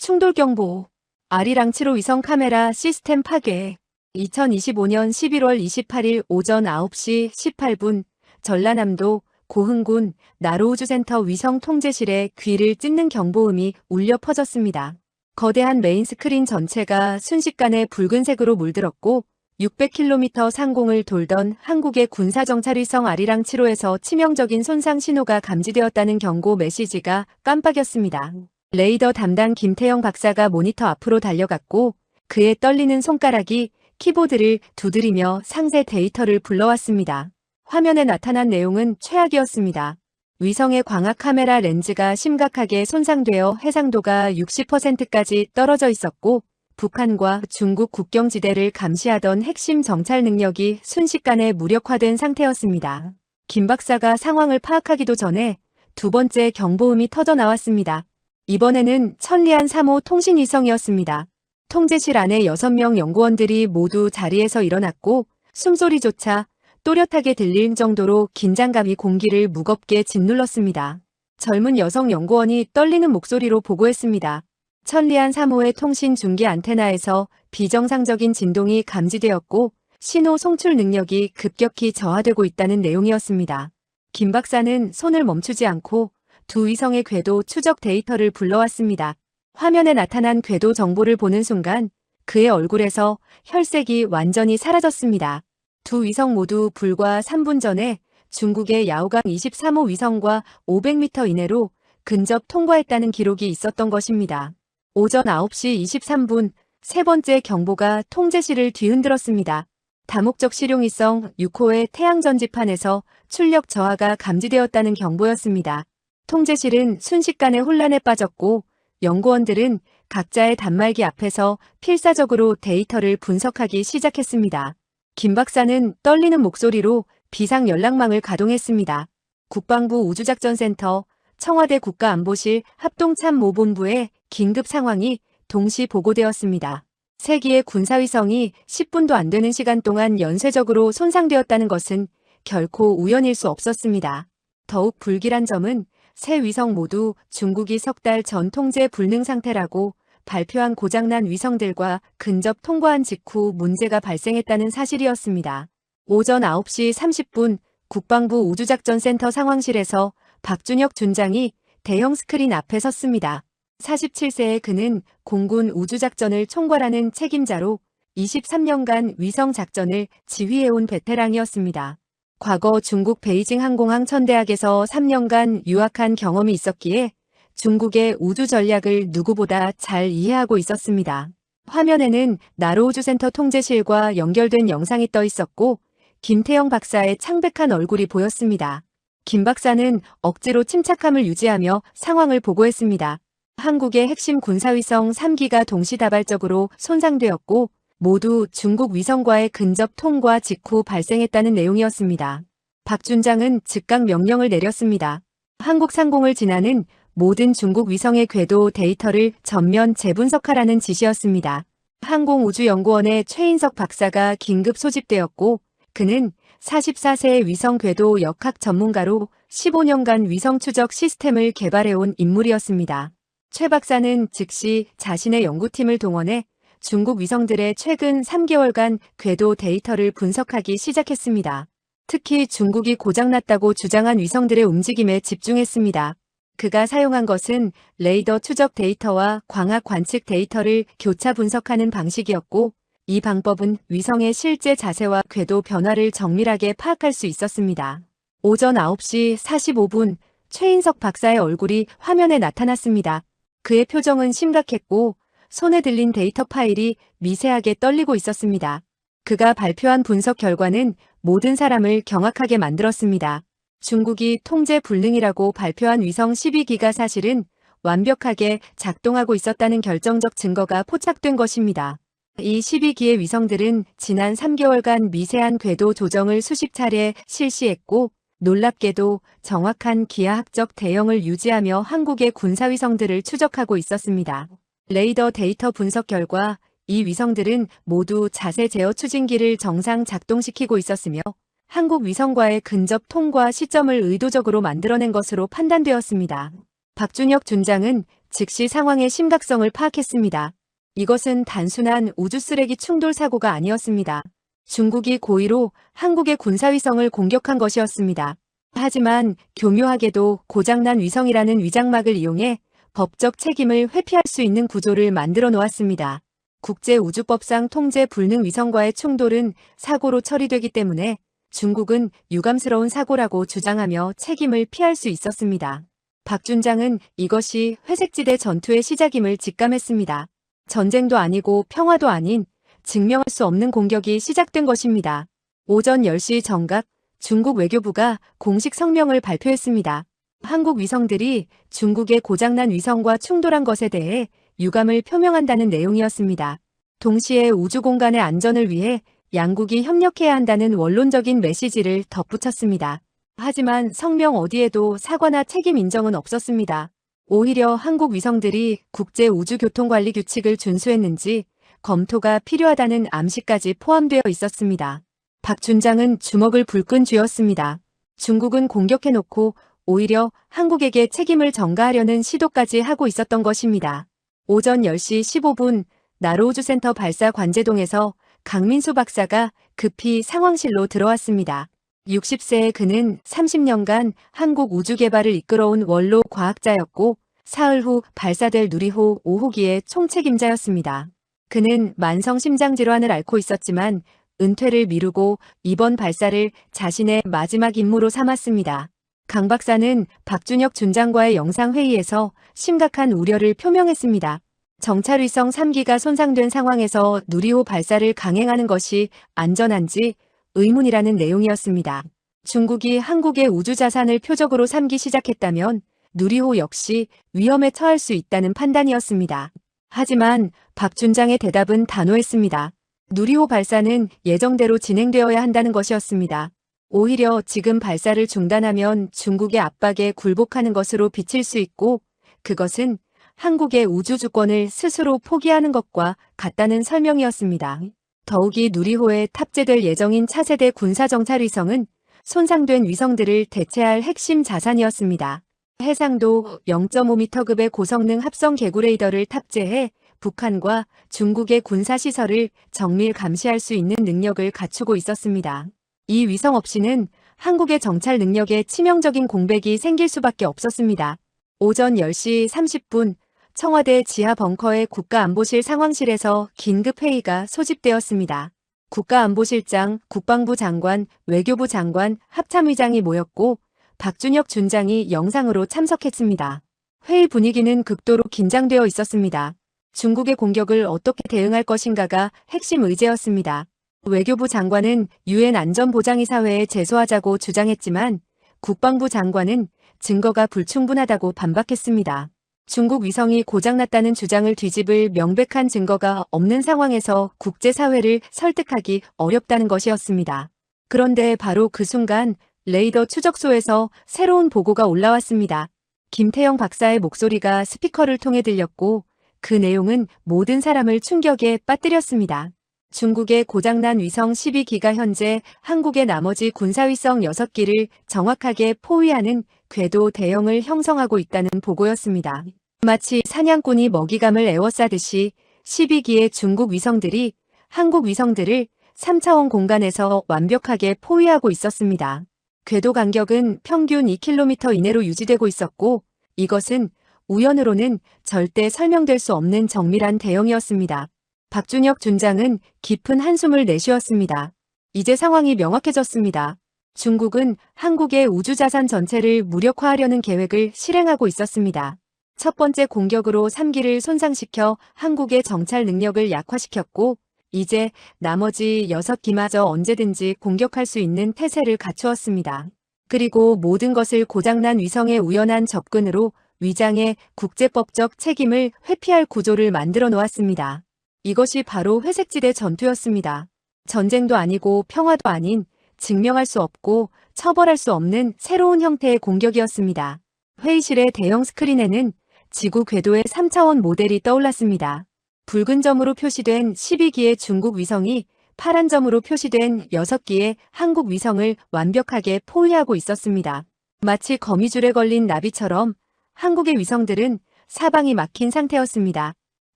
충돌경보, 아리랑 7호 위성 카메라 시스템 파괴. 2025년 11월 28일 오전 9시 18분 전라남도 고흥군 나로우주센터 위성 통제실에 귀를 찢는 경보음이 울려 퍼졌습니다. 거대한 메인 스크린 전체가 순식간에 붉은색으로 물들었고 600km 상공을 돌던 한국의 군사정찰 위성 아리랑 7호에서 치명적인 손상 신호가 감지되었다는 경고 메시지가 깜빡였습니다. 레이더 담당 김태영 박사가 모니터 앞으로 달려갔고 그의 떨리는 손가락이 키보드를 두드리며 상세 데이터를 불러왔습니다. 화면에 나타난 내용은 최악이었습니다. 위성의 광학 카메라 렌즈가 심각하게 손상되어 해상도가 60%까지 떨어져 있었고 북한과 중국 국경지대를 감시하던 핵심 정찰 능력이 순식간에 무력화된 상태였습니다. 김 박사가 상황을 파악하기도 전에 두 번째 경보음이 터져 나왔습니다. 이번에는 천리안 3호 통신위성이었습니다. 통제실 안에 6명 연구원들이 모두 자리에서 일어났고 숨소리조차 또렷하게 들릴 정도로 긴장감이 공기를 무겁게 짓눌렀습니다. 젊은 여성 연구원이 떨리는 목소리로 보고했습니다. 천리안 3호의 통신 중계 안테나에서 비정상적인 진동이 감지되었고 신호 송출 능력이 급격히 저하되고 있다는 내용이었습니다. 김 박사는 손을 멈추지 않고 두 위성의 궤도 추적 데이터를 불러왔습니다. 화면에 나타난 궤도 정보를 보는 순간 그의 얼굴에서 혈색이 완전히 사라졌습니다. 두 위성 모두 불과 3분 전에 중국의 야오강 23호 위성과 500m 이내로 근접 통과했다는 기록이 있었던 것입니다. 오전 9시 23분 세 번째 경보가 통제실을 뒤흔들었습니다. 다목적 실용위성 6호의 태양전지판에서 출력 저하가 감지되었다는 경보였습니다. 통제실은 순식간에 혼란에 빠졌고 연구원들은 각자의 단말기 앞에서 필사적으로 데이터를 분석하기 시작했습니다. 김 박사는 떨리는 목소리로 비상연락망을 가동했습니다. 국방부 우주작전센터, 청와대 국가안보실 합동참모본부에 긴급 상황이 동시 보고되었습니다. 세 기의 군사위성이 10분도 안 되는 시간 동안 연쇄적으로 손상되었다는 것은 결코 우연일 수 없었습니다. 더욱 불길한 점은 세 위성 모두 중국이 석 달 전 통제 불능 상태라고 발표한 고장난 위성들과 근접 통과한 직후 문제가 발생했다는 사실이었습니다. 오전 9시 30분 국방부 우주작전센터 상황실에서 박준혁 준장이 대형 스크린 앞에 섰습니다. 47세의 그는 공군 우주작전을 총괄하는 책임자로 23년간 위성작전을 지휘해온 베테랑이었습니다. 과거 중국 베이징 항공항 천대학에서 3년간 유학한 경험이 있었기에 중국의 우주 전략을 누구보다 잘 이해하고 있었습니다. 화면에는 나로우주센터 통제실과 연결된 영상이 떠 있었고 김태영 박사의 창백한 얼굴이 보였습니다. 김 박사는 억지로 침착함을 유지하며 상황을 보고했습니다. 한국의 핵심 군사위성 3기가 동시다발적으로 손상되었고 모두 중국 위성과의 근접 통과 직후 발생했다는 내용이었습니다. 박 준장은 즉각 명령을 내렸습니다. 한국 상공을 지나는 모든 중국 위성의 궤도 데이터를 전면 재분석하라는 지시였습니다. 항공우주연구원의 최인석 박사가 긴급 소집되었고 그는 44세의 위성 궤도 역학 전문가로 15년간 위성 추적 시스템을 개발해온 인물이었습니다. 최 박사는 즉시 자신의 연구팀을 동원해 중국 위성들의 최근 3개월간 궤도 데이터를 분석하기 시작했습니다. 특히 중국이 고장났다고 주장한 위성들의 움직임에 집중했습니다. 그가 사용한 것은 레이더 추적 데이터와 광학 관측 데이터를 교차 분석하는 방식이었고 이 방법은 위성의 실제 자세와 궤도 변화를 정밀하게 파악할 수 있었습니다. 오전 9시 45분 최인석 박사의 얼굴이 화면에 나타났습니다. 그의 표정은 심각했고 손에 들린 데이터 파일이 미세하게 떨리고 있었습니다. 그가 발표한 분석 결과는 모든 사람을 경악하게 만들었습니다. 중국이 통제 불능이라고 발표한 위성 12기가 사실은 완벽하게 작동하고 있었다는 결정적 증거가 포착된 것입니다. 이 12기의 위성들은 지난 3개월간 미세한 궤도 조정을 수십 차례 실시했고 놀랍게도 정확한 기하학적 대형을 유지하며 한국의 군사위성들을 추적하고 있었습니다. 레이더 데이터 분석 결과 이 위성들은 모두 자세 제어 추진기를 정상 작동시키고 있었으며 한국 위성과의 근접 통과 시점을 의도적으로 만들어낸 것으로 판단되었습니다. 박준혁 준장은 즉시 상황의 심각성을 파악했습니다. 이것은 단순한 우주 쓰레기 충돌 사고가 아니었습니다. 중국이 고의로 한국의 군사위성을 공격한 것이었습니다. 하지만 교묘하게도 고장난 위성이라는 위장막을 이용해 법적 책임을 회피할 수 있는 구조를 만들어 놓았습니다. 국제우주법상 통제 불능 위성과의 충돌은 사고로 처리되기 때문에 중국은 유감스러운 사고라고 주장하며 책임을 피할 수 있었습니다. 박준장은 이것이 회색지대 전투의 시작임을 직감했습니다. 전쟁도 아니고 평화도 아닌 증명할 수 없는 공격이 시작된 것입니다. 오전 10시 정각 중국 외교부가 공식 성명을 발표했습니다. 한국 위성들이 중국의 고장난 위성과 충돌한 것에 대해 유감을 표명한다는 내용이었습니다. 동시에 우주공간의 안전을 위해 양국이 협력해야 한다는 원론적인 메시지를 덧붙였습니다. 하지만 성명 어디에도 사과나 책임 인정은 없었습니다. 오히려 한국 위성들이 국제우주교통관리 규칙을 준수했는지 검토가 필요하다는 암시까지 포함되어 있었습니다. 박준장은 주먹을 불끈 쥐었습니다. 중국은 공격해놓고 오히려 한국에게 책임을 전가하려는 시도까지 하고 있었던 것입니다. 오전 10시 15분 나로우주센터 발사 관제동에서 강민수 박사가 급히 상황실로 들어왔습니다. 60세의 그는 30년간 한국 우주 개발을 이끌어온 원로 과학자였고 사흘 후 발사될 누리호 5호기의 총책임자였습니다. 그는 만성 심장질환을 앓고 있었지만 은퇴를 미루고 이번 발사를 자신의 마지막 임무로 삼았습니다. 강 박사는 박준혁 준장과의 영상회의에서 심각한 우려를 표명했습니다. 정찰위성 3기가 손상된 상황에서 누리호 발사를 강행하는 것이 안전한지 의문이라는 내용이었습니다. 중국이 한국의 우주자산을 표적으로 삼기 시작했다면 누리호 역시 위험에 처할 수 있다는 판단이었습니다. 하지만 박 준장의 대답은 단호했습니다. 누리호 발사는 예정대로 진행되어야 한다는 것이었습니다. 오히려 지금 발사를 중단하면 중국의 압박에 굴복하는 것으로 비칠 수 있고 그것은 한국의 우주 주권을 스스로 포기하는 것과 같다는 설명이었습니다. 더욱이 누리호에 탑재될 예정인 차세대 군사정찰위성은 손상된 위성들을 대체할 핵심 자산이었습니다. 해상도 0.5m급의 고성능 합성 개구 레이더를 탑재해 북한과 중국의 군사시설을 정밀 감시할 수 있는 능력을 갖추고 있었습니다. 이 위성 없이는 한국의 정찰 능력에 치명적인 공백이 생길 수밖에 없었습니다. 오전 10시 30분 청와대 지하 벙커의 국가안보실 상황실에서 긴급 회의가 소집되었습니다. 국가안보실장, 국방부 장관, 외교부 장관, 합참의장이 모였고 박준혁 준장이 영상으로 참석했습니다. 회의 분위기는 극도로 긴장되어 있었습니다. 중국의 공격을 어떻게 대응할 것인가가 핵심 의제였습니다. 외교부 장관은 유엔 안전보장이사회에 제소하자고 주장했지만 국방부 장관은 증거가 불충분하다고 반박했습니다. 중국 위성이 고장났다는 주장을 뒤집을 명백한 증거가 없는 상황에서 국제사회를 설득하기 어렵다는 것이었습니다. 그런데 바로 그 순간 레이더 추적소에서 새로운 보고가 올라왔습니다. 김태영 박사의 목소리가 스피커를 통해 들렸고 그 내용은 모든 사람을 충격에 빠뜨렸습니다. 중국의 고장난 위성 12기가 현재 한국의 나머지 군사위성 6기를 정확하게 포위하는 궤도 대형을 형성하고 있다는 보고였습니다. 마치 사냥꾼이 먹이감을 에워싸듯이 12기의 중국 위성들이 한국 위성들을 3차원 공간에서 완벽하게 포위하고 있었습니다. 궤도 간격은 평균 2km 이내로 유지되고 있었고 이것은 우연으로는 절대 설명될 수 없는 정밀한 대형이었습니다. 박준혁 준장은 깊은 한숨을 내쉬었습니다. 이제 상황이 명확해졌습니다. 중국은 한국의 우주자산 전체를 무력화하려는 계획을 실행하고 있었습니다. 첫 번째 공격으로 3기를 손상시켜 한국의 정찰 능력을 약화시켰고 이제 나머지 6기마저 언제든지 공격할 수 있는 태세를 갖추었습니다. 그리고 모든 것을 고장난 위성의 우연한 접근으로 위장해 국제법적 책임을 회피할 구조를 만들어 놓았습니다. 이것이 바로 회색지대 전투였습니다. 전쟁도 아니고 평화도 아닌 증명할 수 없고 처벌할 수 없는 새로운 형태의 공격이었습니다. 회의실의 대형 스크린에는 지구 궤도의 3차원 모델이 떠올랐습니다. 붉은 점으로 표시된 12기의 중국 위성이 파란 점으로 표시된 6기의 한국 위성을 완벽하게 포위하고 있었습니다. 마치 거미줄에 걸린 나비처럼 한국의 위성들은 사방이 막힌 상태였습니다.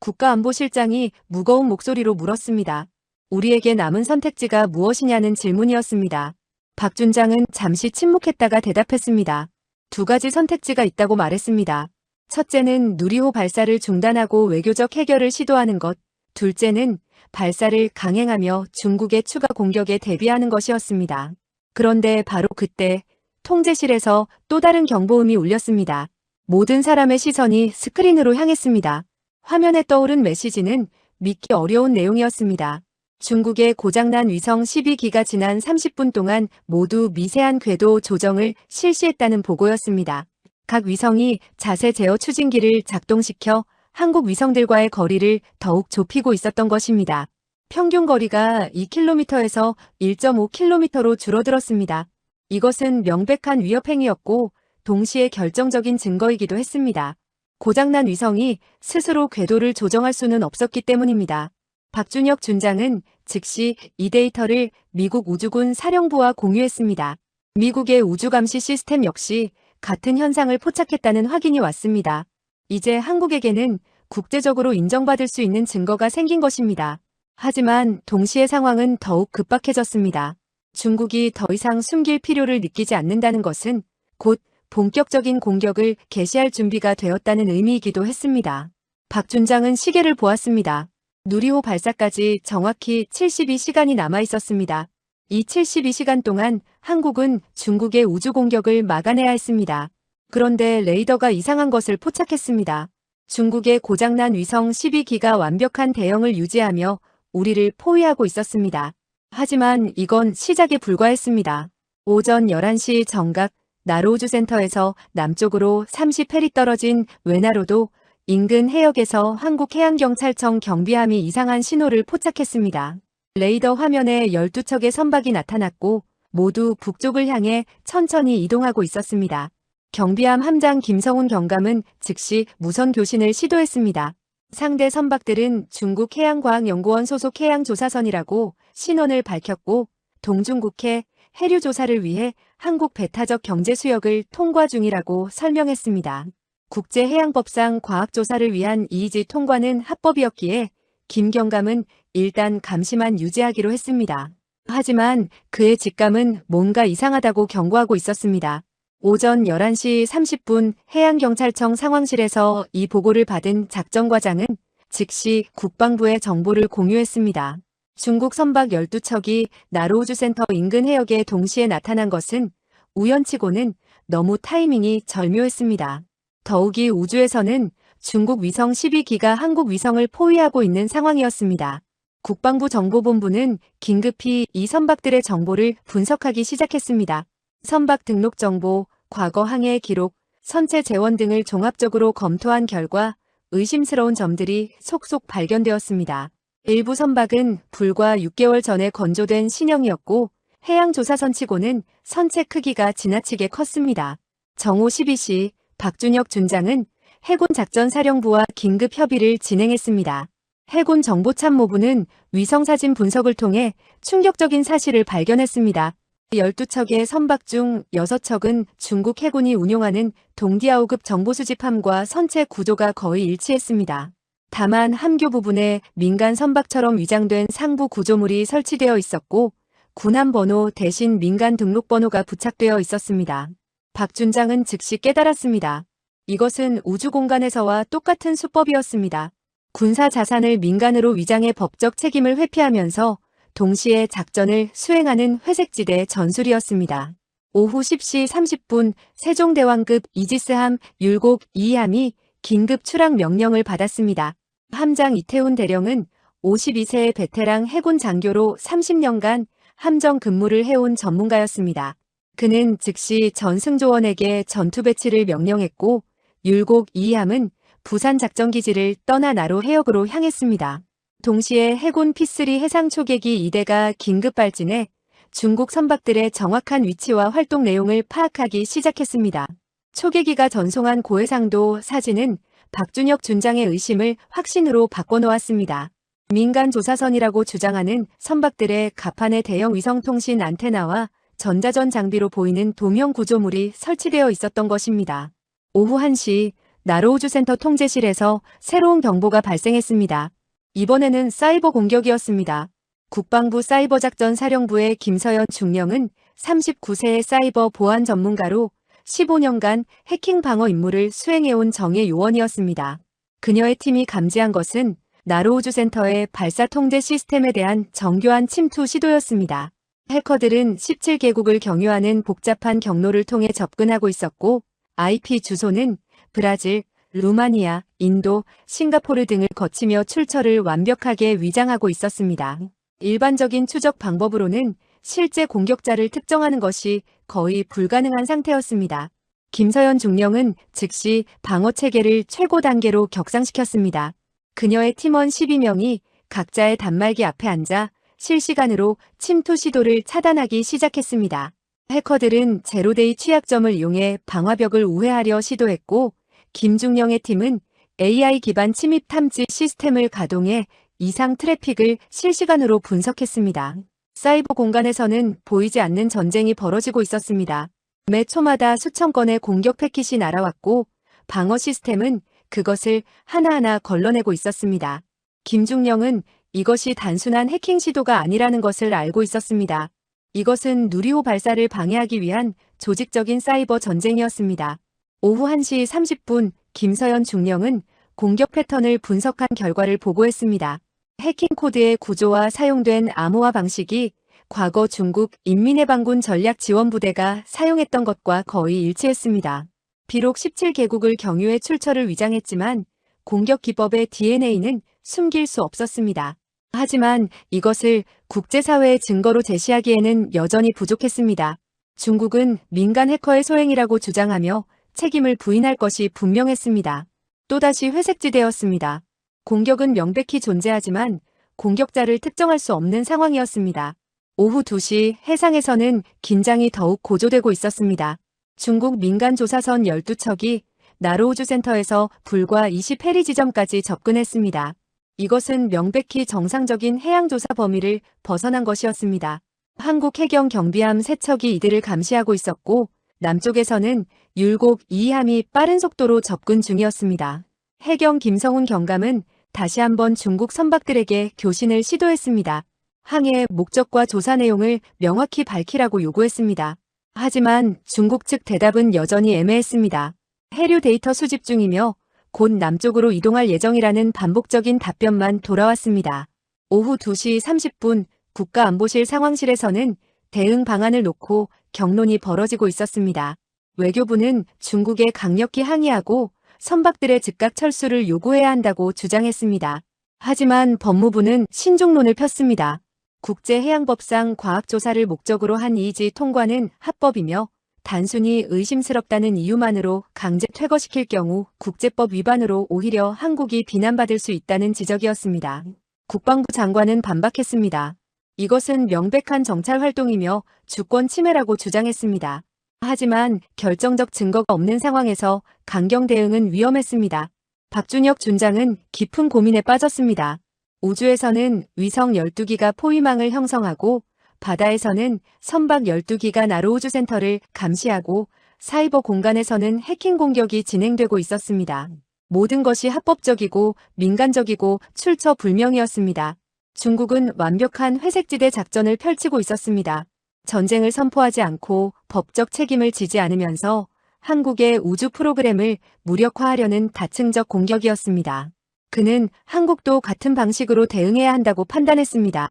국가안보실장이 무거운 목소리로 물었습니다. 우리에게 남은 선택지가 무엇이냐는 질문이었습니다. 박준장은 잠시 침묵했다가 대답했습니다. 두 가지 선택지가 있다고 말했습니다. 첫째는 누리호 발사를 중단하고 외교적 해결을 시도하는 것, 둘째는 발사를 강행하며 중국의 추가 공격에 대비하는 것이었습니다. 그런데 바로 그때 통제실에서 또 다른 경보음이 울렸습니다. 모든 사람의 시선이 스크린으로 향했습니다. 화면에 떠오른 메시지는 믿기 어려운 내용이었습니다. 중국의 고장난 위성 12기가 지난 30분 동안 모두 미세한 궤도 조정을 실시했다는 보고였습니다. 각 위성이 자세 제어 추진기를 작동시켜 한국 위성들과의 거리를 더욱 좁히고 있었던 것입니다. 평균 거리가 2km에서 1.5km로 줄어들었습니다. 이것은 명백한 위협 행위였고 동시에 결정적인 증거이기도 했습니다. 고장난 위성이 스스로 궤도를 조정할 수는 없었기 때문입니다. 박준혁 준장은 즉시 이 데이터를 미국 우주군 사령부와 공유했습니다. 미국의 우주감시 시스템 역시 같은 현상을 포착했다는 확인이 왔습니다. 이제 한국에게는 국제적으로 인정받을 수 있는 증거가 생긴 것입니다. 하지만 동시에 상황은 더욱 급박해졌습니다. 중국이 더 이상 숨길 필요를 느끼지 않는다는 것은 곧 본격적인 공격을 개시할 준비가 되었다는 의미이기도 했습니다. 박 준장은 시계를 보았습니다. 누리호 발사까지 정확히 72시간이 남아 있었습니다. 이 72시간 동안 한국은 중국의 우주 공격을 막아내야 했습니다. 그런데 레이더가 이상한 것을 포착했습니다. 중국의 고장난 위성 12기가 완벽한 대형을 유지하며 우리를 포위하고 있었습니다. 하지만 이건 시작에 불과했습니다. 오전 11시 정각 나로우주센터에서 남쪽으로 30해리 떨어진 외나로도 인근 해역에서 한국해양경찰청 경비함이 이상한 신호를 포착했습니다. 레이더 화면에 12척의 선박이 나타났고 모두 북쪽을 향해 천천히 이동하고 있었습니다. 경비함 함장 김성훈 경감은 즉시 무선 교신을 시도했습니다. 상대 선박들은 중국해양과학연구원 소속 해양조사선이라고 신원을 밝혔고 동중국해 해류조사를 위해 한국 배타적 경제수역을 통과 중이라고 설명했습니다. 국제해양법상 과학조사를 위한 이의지 통과는 합법이었기에 김 경감은 일단 감시만 유지하기로 했습니다. 하지만 그의 직감은 뭔가 이상하다고 경고하고 있었습니다. 오전 11시 30분 해양경찰청 상황실에서 이 보고를 받은 작전과장은 즉시 국방부에 정보를 공유했습니다. 중국 선박 12척이 나로우주센터 인근 해역에 동시에 나타난 것은 우연치고는 너무 타이밍이 절묘했습니다. 더욱이 우주에서는 중국 위성 12기가 한국 위성을 포위하고 있는 상황이었습니다. 국방부 정보본부는 긴급히 이 선박들의 정보를 분석하기 시작했습니다. 선박 등록 정보, 과거 항해 기록, 선체 재원 등을 종합적으로 검토한 결과 의심스러운 점들이 속속 발견되었습니다. 일부 선박은 불과 6개월 전에 건조된 신형이었고 해양조사선치고는 선체 크기가 지나치게 컸습니다. 정오 12시 박준혁 준장은 해군작전사령부와 긴급 협의를 진행했습니다. 해군정보참모부는 위성사진 분석을 통해 충격적인 사실을 발견했습니다. 12척의 선박 중 6척은 중국 해군이 운용하는 동디아오급 정보수집함과 선체 구조가 거의 일치했습니다. 다만 함교 부분에 민간 선박처럼 위장된 상부 구조물이 설치되어 있었고 군함 번호 대신 민간 등록번호가 부착되어 있었습니다. 박 준장은 즉시 깨달았습니다. 이것은 우주 공간에서와 똑같은 수법이었습니다. 군사 자산을 민간으로 위장해 법적 책임을 회피하면서 동시에 작전을 수행하는 회색지대 전술이었습니다. 오후 10시 30분 세종대왕급 이지스함 율곡 2함이 긴급 출항 명령을 받았습니다. 함장 이태훈 대령은 52세의 베테랑 해군 장교로 30년간 함정 근무를 해온 전문가였습니다. 그는 즉시 전승조원에게 전투 배치를 명령했고 율곡 2함은 부산 작전기지를 떠나 나로 해역으로 향했습니다. 동시에 해군 P3 해상 초계기 2대가 긴급 발진해 중국 선박들의 정확한 위치와 활동 내용을 파악하기 시작했습니다. 초계기가 전송한 고해상도 사진은 박준혁 준장의 의심을 확신으로 바꿔놓았습니다. 민간 조사선이라고 주장하는 선박들의 갑판에 대형 위성통신 안테나와 전자전 장비로 보이는 도명 구조물이 설치되어 있었던 것입니다. 오후 1시 나로우주센터 통제실에서 새로운 경보가 발생했습니다. 이번에는 사이버 공격이었습니다. 국방부 사이버작전사령부의 김서연 중령은 39세의 사이버 보안 전문가로 15년간 해킹 방어 임무를 수행해온 정예 요원이었습니다. 그녀의 팀이 감지한 것은 나로우주센터의 발사 통제 시스템에 대한 정교한 침투 시도였습니다. 해커들은 17개국을 경유하는 복잡한 경로를 통해 접근하고 있었고, IP 주소는 브라질, 루마니아, 인도, 싱가포르 등을 거치며 출처를 완벽하게 위장하고 있었습니다. 일반적인 추적 방법으로는 실제 공격자를 특정하는 것이 거의 불가능한 상태였습니다. 김서연 중령은 즉시 방어 체계를 최고 단계로 격상시켰습니다. 그녀의 팀원 12명이 각자의 단말기 앞에 앉아 실시간으로 침투 시도를 차단하기 시작했습니다. 해커들은 제로데이 취약점을 이용해 방화벽을 우회하려 시도했고, 김중령의 팀은 AI 기반 침입 탐지 시스템을 가동해 이상 트래픽을 실시간으로 분석했습니다. 사이버 공간에서는 보이지 않는 전쟁이 벌어지고 있었습니다. 매 초마다 수천 건의 공격 패킷이 날아왔고, 방어 시스템은 그것을 하나하나 걸러내고 있었습니다. 김중령은 이것이 단순한 해킹 시도가 아니라는 것을 알고 있었습니다. 이것은 누리호 발사를 방해하기 위한 조직적인 사이버 전쟁이었습니다. 오후 1시 30분 김서연 중령은 공격 패턴을 분석한 결과를 보고했습니다. 해킹 코드의 구조와 사용된 암호화 방식이 과거 중국 인민해방군 전략지원부대가 사용했던 것과 거의 일치했습니다. 비록 17개국을 경유해 출처를 위장했지만 공격 기법의 DNA는 숨길 수 없었습니다. 하지만 이것을 국제사회의 증거로 제시하기에는 여전히 부족했습니다. 중국은 민간 해커의 소행이라고 주장하며 책임을 부인할 것이 분명했습니다. 또다시 회색지대였습니다. 공격은 명백히 존재하지만 공격자를 특정할 수 없는 상황이었습니다. 오후 2시 해상에서는 긴장이 더욱 고조되고 있었습니다. 중국 민간 조사선 12척이 나로우주센터에서 불과 20해리 지점까지 접근했습니다. 이것은 명백히 정상적인 해양조사 범위를 벗어난 것이었습니다. 한국 해경 경비함 3척이 이들을 감시하고 있었고, 남쪽에서는 율곡 2함이 빠른 속도로 접근 중이었습니다. 해경 김성훈 경감은 다시 한번 중국 선박들에게 교신을 시도했습니다. 항해의 목적과 조사 내용을 명확히 밝히라고 요구했습니다. 하지만 중국 측 대답은 여전히 애매했습니다. 해류 데이터 수집 중이며 곧 남쪽으로 이동할 예정이라는 반복적인 답변만 돌아왔습니다. 오후 2시 30분 국가안보실 상황실에서는 대응 방안을 놓고 격론이 벌어지고 있었습니다. 외교부는 중국에 강력히 항의하고 선박들의 즉각 철수를 요구해야 한다고 주장했습니다. 하지만 법무부는 신중론을 폈습니다. 국제해양법상 과학조사를 목적으로 한 이지 통과는 합법이며 단순히 의심스럽다는 이유만으로 강제 퇴거시킬 경우 국제법 위반으로 오히려 한국이 비난받을 수 있다는 지적이었습니다. 국방부 장관은 반박했습니다. 이것은 명백한 정찰 활동이며 주권 침해라고 주장했습니다. 하지만 결정적 증거가 없는 상황에서 강경 대응은 위험했습니다. 박준혁 준장은 깊은 고민에 빠졌습니다. 우주에서는 위성 12기가 포위망을 형성하고 바다에서는 선박 12기가 나로우주센터를 감시하고 사이버 공간에서는 해킹 공격이 진행되고 있었습니다. 모든 것이 합법적이고 민간적이고 출처 불명이었습니다. 중국은 완벽한 회색지대 작전을 펼치고 있었습니다. 전쟁을 선포하지 않고 법적 책임을 지지 않으면서 한국의 우주 프로그램을 무력화하려는 다층적 공격이었습니다. 그는 한국도 같은 방식으로 대응해야 한다고 판단했습니다.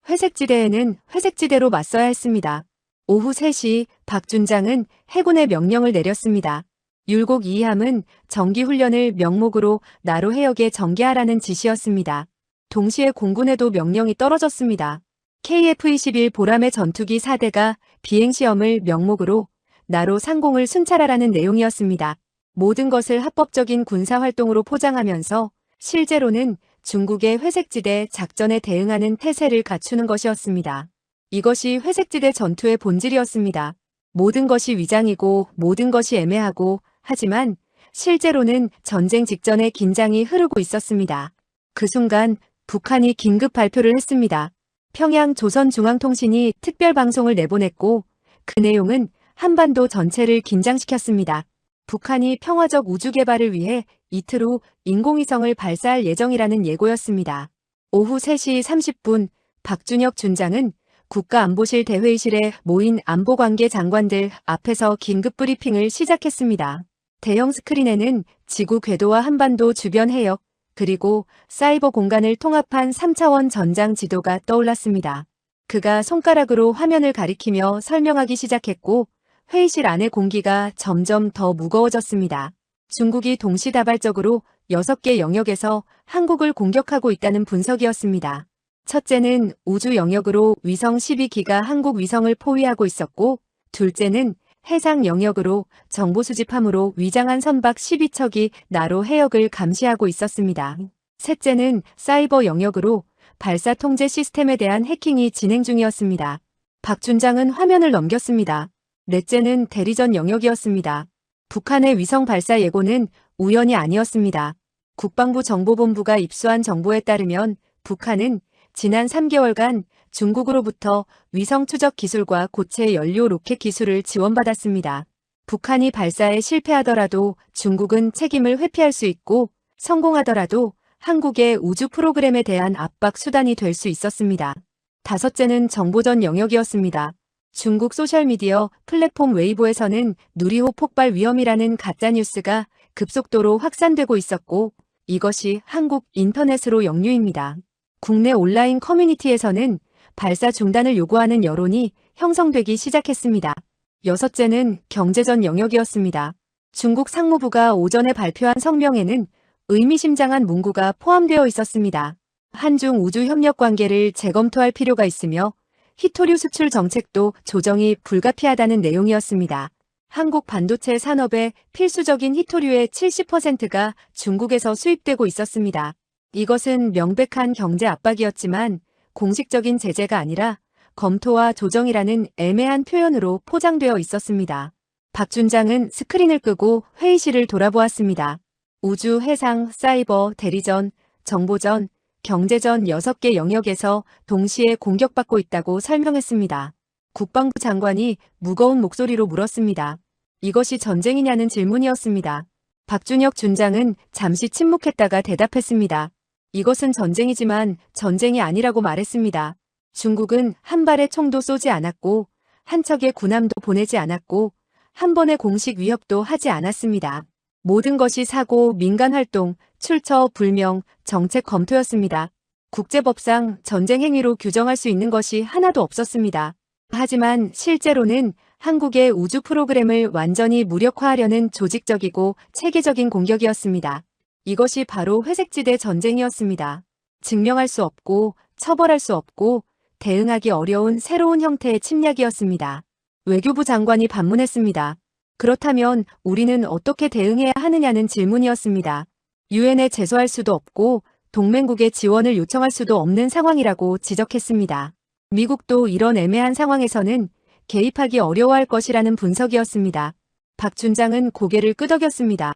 회색지대에는 회색지대로 맞서야 했습니다. 오후 3시 박 준장은 해군의 명령을 내렸습니다. 율곡 2함은 정기훈련을 명목으로 나로 해역에 전개하라는 지시였습니다. 동시에 공군에도 명령이 떨어졌습니다. KF-21 보람의 전투기 4대가 비행시험을 명목으로 나로 상공을 순찰하라는 내용이었습니다. 모든 것을 합법적인 군사활동으로 포장하면서 실제로는 중국의 회색지대 작전에 대응하는 태세를 갖추는 것이었습니다. 이것이 회색지대 전투의 본질이었습니다. 모든 것이 위장이고 모든 것이 애매하고 하지만 실제로는 전쟁 직전에 긴장이 흐르고 있었습니다. 그 순간 북한이 긴급 발표를 했습니다. 평양 조선중앙통신이 특별방송을 내보냈고 그 내용은 한반도 전체를 긴장시켰습니다. 북한이 평화적 우주 개발을 위해 이틀 후 인공위성을 발사할 예정이라는 예고였습니다. 오후 3시 30분 박준혁 준장은 국가안보실 대회의실에 모인 안보관계 장관들 앞에서 긴급 브리핑을 시작했습니다. 대형 스크린에는 지구 궤도와 한반도 주변 해역, 그리고 사이버 공간을 통합한 3차원 전장 지도가 떠올랐습니다. 그가 손가락으로 화면을 가리키며 설명하기 시작했고 회의실 안의 공기가 점점 더 무거워졌습니다. 중국이 동시다발적으로 6개 영역에서 한국을 공격하고 있다는 분석이었습니다. 첫째는 우주 영역으로 위성 12기가 한국 위성을 포위하고 있었고, 둘째는 해상 영역으로 정보 수집함으로 위장한 선박 12척이 나로 해역을 감시하고 있었습니다. 셋째는 사이버 영역으로 발사 통제 시스템에 대한 해킹이 진행 중이었습니다. 박 준장은 화면을 넘겼습니다. 넷째는 대리전 영역이었습니다. 북한의 위성 발사 예고는 우연이 아니었습니다. 국방부 정보본부가 입수한 정보에 따르면 북한은 지난 3개월간 중국으로부터 위성 추적 기술과 고체 연료 로켓 기술을 지원받았습니다. 북한이 발사에 실패하더라도 중국은 책임을 회피할 수 있고 성공하더라도 한국의 우주 프로그램에 대한 압박 수단이 될 수 있었습니다. 다섯째는 정보전 영역이었습니다. 중국 소셜미디어 플랫폼 웨이보에서는 누리호 폭발 위험이라는 가짜뉴스가 급속도로 확산되고 있었고 이것이 한국 인터넷으로 역류입니다. 국내 온라인 커뮤니티에서는 발사 중단을 요구하는 여론이 형성되기 시작했습니다. 여섯째는 경제전 영역이었습니다. 중국 상무부가 오전에 발표한 성명에는 의미심장한 문구가 포함되어 있었습니다. 한중 우주 협력 관계를 재검토할 필요가 있으며 히토류 수출 정책도 조정이 불가피하다는 내용이었습니다. 한국 반도체 산업의 필수적인 히토류의 70%가 중국에서 수입되고 있었습니다. 이것은 명백한 경제 압박이었지만 공식적인 제재가 아니라 검토와 조정이라는 애매한 표현으로 포장되어 있었습니다. 박 준장은 스크린을 끄고 회의실을 돌아보았습니다. 우주, 해상, 사이버, 대리전, 정보전, 경제전 6개 영역에서 동시에 공격받고 있다고 설명했습니다. 국방부 장관이 무거운 목소리로 물었습니다. 이것이 전쟁이냐는 질문이었습니다. 박준혁 준장은 잠시 침묵했다가 대답했습니다. 이것은 전쟁이지만 전쟁이 아니라고 말했습니다. 중국은 한 발의 총도 쏘지 않았고 한 척의 군함도 보내지 않았고 한 번의 공식 위협도 하지 않았습니다. 모든 것이 사고, 민간활동, 출처 불명, 정책 검토였습니다. 국제법상 전쟁 행위로 규정할 수 있는 것이 하나도 없었습니다. 하지만 실제로는 한국의 우주 프로그램을 완전히 무력화하려는 조직적이고 체계적인 공격이었습니다. 이것이 바로 회색지대 전쟁이었습니다. 증명할 수 없고 처벌할 수 없고 대응하기 어려운 새로운 형태의 침략이었습니다. 외교부 장관이 반문했습니다. 그렇다면 우리는 어떻게 대응해야 하느냐는 질문이었습니다. 유엔에 제소할 수도 없고 동맹국의 지원을 요청할 수도 없는 상황이라고 지적했습니다. 미국도 이런 애매한 상황에서는 개입하기 어려워할 것이라는 분석이었습니다. 박 준장은 고개를 끄덕였습니다.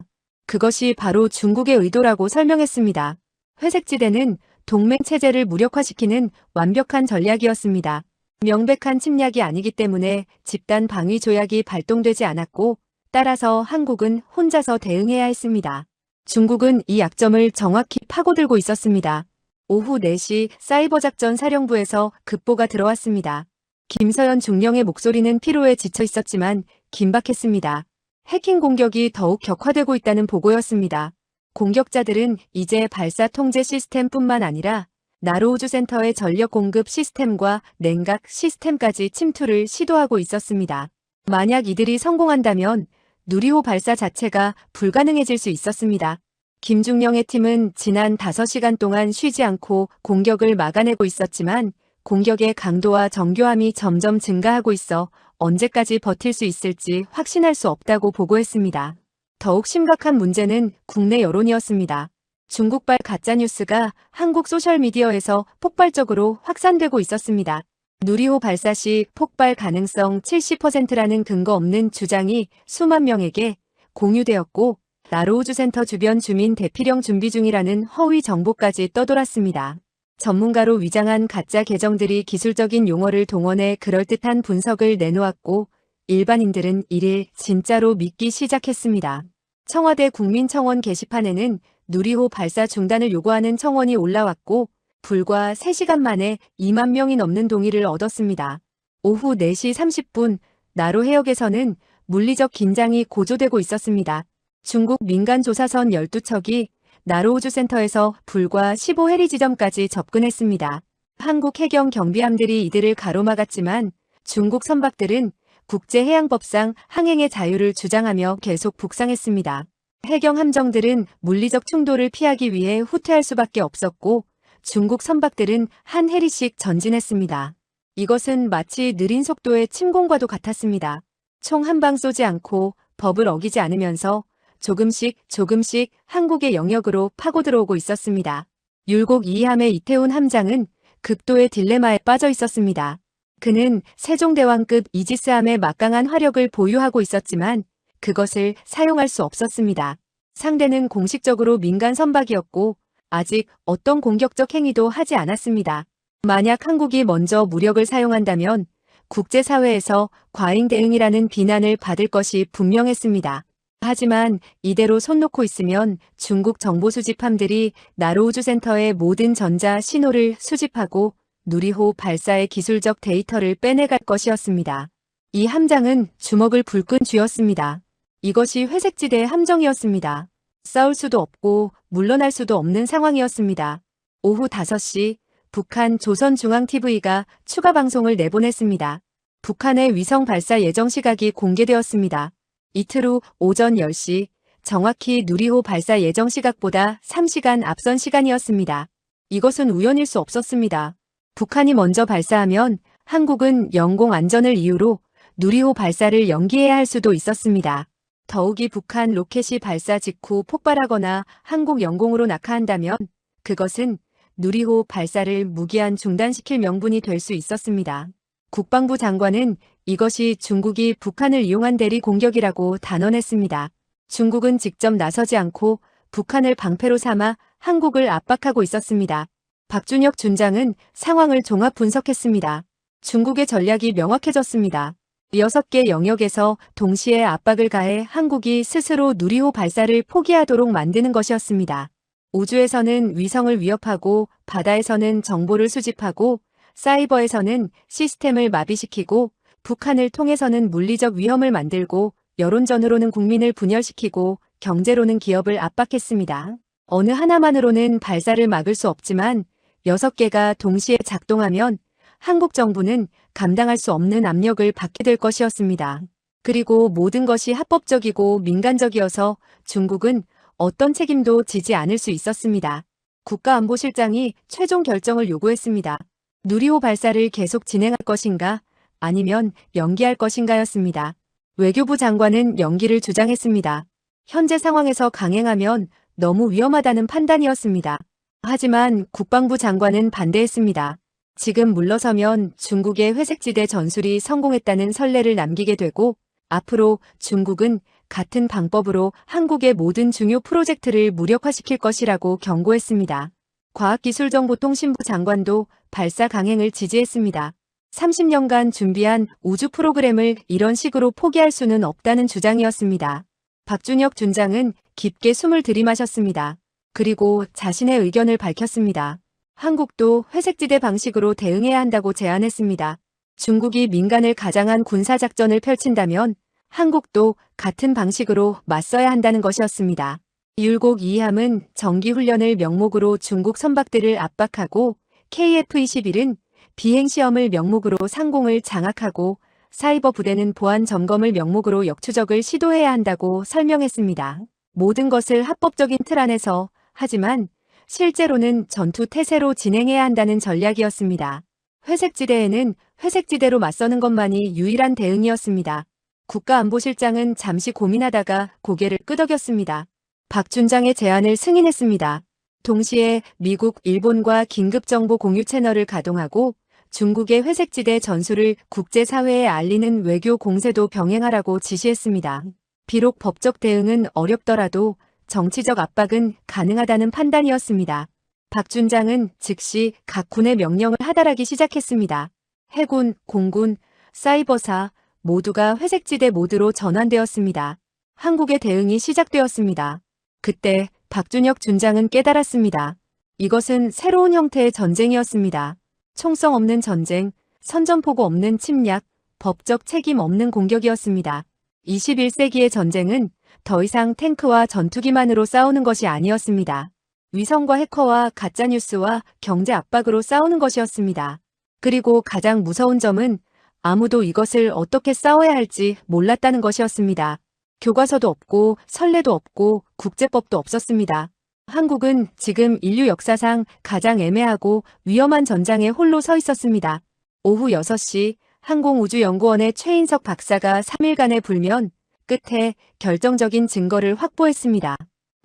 그것이 바로 중국의 의도라고 설명했습니다. 회색지대는 동맹체제를 무력화시키는 완벽한 전략이었습니다. 명백한 침략이 아니기 때문에 집단 방위 조약이 발동되지 않았고 따라서 한국은 혼자서 대응해야 했습니다. 중국은 이 약점을 정확히 파고들고 있었습니다. 오후 4시 사이버작전 사령부에서 급보가 들어왔습니다. 김서연 중령의 목소리는 피로에 지쳐 있었지만 긴박했습니다. 해킹 공격이 더욱 격화되고 있다는 보고였습니다. 공격자들은 이제 발사 통제 시스템뿐만 아니라 나로우주센터의 전력 공급 시스템과 냉각 시스템까지 침투를 시도하고 있었습니다. 만약 이들이 성공한다면 누리호 발사 자체가 불가능해질 수 있었습니다. 김중령의 팀은 지난 5시간 동안 쉬지 않고 공격을 막아내고 있었지만 공격의 강도와 정교함이 점점 증가하고 있어 언제까지 버틸 수 있을지 확신할 수 없다고 보고했습니다. 더욱 심각한 문제는 국내 여론이었습니다. 중국발 가짜뉴스가 한국 소셜미디어에서 폭발적으로 확산되고 있었습니다. 누리호 발사 시 폭발 가능성 70%라는 근거 없는 주장이 수만 명에게 공유되었고 나로우주센터 주변 주민 대피령 준비 중이라는 허위 정보까지 떠돌았습니다. 전문가로 위장한 가짜 계정들이 기술적인 용어를 동원해 그럴듯한 분석을 내놓았고 일반인들은 이를 진짜로 믿기 시작했습니다. 청와대 국민청원 게시판에는 누리호 발사 중단을 요구하는 청원이 올라왔고 불과 3시간 만에 2만 명이 넘는 동의를 얻었습니다. 오후 4시 30분 나로 해역에서는 물리적 긴장이 고조되고 있었습니다. 중국 민간 조사선 12척이 나로 우주센터에서 불과 15해리 지점까지 접근했습니다. 한국 해경 경비함들이 이들을 가로막았지만 중국 선박들은 국제해양법상 항행의 자유를 주장하며 계속 북상했습니다. 해경 함정들은 물리적 충돌을 피하기 위해 후퇴할 수밖에 없었고 중국 선박들은 한 해리씩 전진했습니다. 이것은 마치 느린 속도의 침공과도 같았습니다. 총 한 방 쏘지 않고 법을 어기지 않으면서 조금씩 한국의 영역으로 파고 들어오고 있었습니다. 율곡 2함의 이태훈 함장은 극도의 딜레마에 빠져 있었습니다. 그는 세종대왕급 이지스함의 막강한 화력을 보유하고 있었지만 그것을 사용할 수 없었습니다. 상대는 공식적으로 민간 선박이었고 아직 어떤 공격적 행위도 하지 않았습니다. 만약 한국이 먼저 무력을 사용한다면 국제사회에서 과잉 대응이라는 비난을 받을 것이 분명했습니다. 하지만 이대로 손 놓고 있으면 중국 정보 수집함들이 나로우주센터의 모든 전자 신호를 수집하고 누리호 발사의 기술적 데이터를 빼내갈 것이었습니다. 이 함장은 주먹을 불끈 쥐었습니다. 이것이 회색지대의 함정이었습니다. 싸울 수도 없고 물러날 수도 없는 상황이었습니다. 오후 5시 북한 조선중앙TV가 추가 방송을 내보냈습니다. 북한의 위성 발사 예정 시각이 공개되었습니다. 이틀 후 오전 10시 정확히 누리호 발사 예정 시각보다 3시간 앞선 시간이었습니다. 이것은 우연일 수 없었습니다. 북한이 먼저 발사하면 한국은 영공 안전을 이유로 누리호 발사를 연기해야 할 수도 있었습니다. 더욱이 북한 로켓이 발사 직후 폭발하거나 한국 영공으로 낙하한다면 그것은 누리호 발사를 무기한 중단시킬 명분이 될 수 있었습니다. 국방부 장관은 이것이 중국이 북한을 이용한 대리 공격이라고 단언했습니다. 중국은 직접 나서지 않고 북한을 방패로 삼아 한국을 압박하고 있었습니다. 박준혁 준장은 상황을 종합 분석했습니다. 중국의 전략이 명확해졌습니다. 6개 영역에서 동시에 압박을 가해 한국이 스스로 누리호 발사를 포기하도록 만드는 것이었습니다. 우주에서는 위성을 위협하고 바다에서는 정보를 수집하고 사이버에서는 시스템을 마비시키고 북한을 통해서는 물리적 위험을 만들고 여론전으로는 국민을 분열시키고 경제로는 기업을 압박했습니다. 어느 하나만으로는 발사를 막을 수 없지만 6개가 동시에 작동하면 한국 정부는 감당할 수 없는 압력을 받게 될 것이었습니다. 그리고 모든 것이 합법적이고 민간적이어서 중국은 어떤 책임도 지지 않을 수 있었습니다. 국가안보실장이 최종 결정을 요구했습니다. 누리호 발사를 계속 진행할 것인가 아니면 연기할 것인가였습니다. 외교부 장관은 연기를 주장했습니다. 현재 상황에서 강행하면 너무 위험하다는 판단이었습니다. 하지만 국방부 장관은 반대했습니다. 지금 물러서면 중국의 회색지대 전술이 성공했다는 선례를 남기게 되고 앞으로 중국은 같은 방법으로 한국의 모든 중요 프로젝트를 무력화시킬 것이라고 경고했습니다. 과학기술정보통신부 장관도 발사 강행을 지지했습니다. 30년간 준비한 우주 프로그램을 이런 식으로 포기할 수는 없다는 주장이었습니다. 박준혁 준장은 깊게 숨을 들이마셨습니다. 그리고 자신의 의견을 밝혔습니다. 한국도 회색지대 방식으로 대응해야 한다고 제안했습니다. 중국이 민간을 가장한 군사작전을 펼친다면 한국도 같은 방식으로 맞서야 한다는 것이었습니다. 율곡 2함은 정기훈련을 명목으로 중국 선박들을 압박하고 KF-21은 비행시험을 명목으로 상공을 장악하고 사이버 부대는 보안 점검을 명목으로 역추적을 시도해야 한다고 설명했습니다. 모든 것을 합법적인 틀 안에서 하지만 실제로는 전투 태세로 진행해야 한다는 전략이었습니다. 회색지대에는 회색지대로 맞서는 것만이 유일한 대응이었습니다. 국가안보실장은 잠시 고민하다가 고개를 끄덕였습니다. 박 준장의 제안을 승인했습니다. 동시에 미국, 일본과 긴급정보 공유 채널을 가동하고 중국의 회색지대 전술을 국제사회에 알리는 외교 공세도 병행하라고 지시했습니다. 비록 법적 대응은 어렵더라도 정치적 압박은 가능하다는 판단이었습니다. 박 준장은 즉시 각 군의 명령을 하달하기 시작했습니다. 해군, 공군, 사이버사, 모두가 회색지대 모드로 전환되었습니다. 한국의 대응이 시작되었습니다. 그때 박준혁 준장은 깨달았습니다. 이것은 새로운 형태의 전쟁이었습니다. 총성 없는 전쟁, 선전포고 없는 침략, 법적 책임 없는 공격이었습니다. 21세기의 전쟁은 더 이상 탱크와 전투기만으로 싸우는 것이 아니었습니다. 위성과 해커와 가짜뉴스와 경제 압박으로 싸우는 것이었습니다. 그리고 가장 무서운 점은 아무도 이것을 어떻게 싸워야 할지 몰랐다는 것이었습니다. 교과서도 없고 선례도 없고 국제법도 없었습니다. 한국은 지금 인류 역사상 가장 애매하고 위험한 전장에 홀로 서 있었습니다. 오후 6시 항공우주연구원의 최인석 박사가 3일간의 불면 끝에 결정적인 증거를 확보했습니다.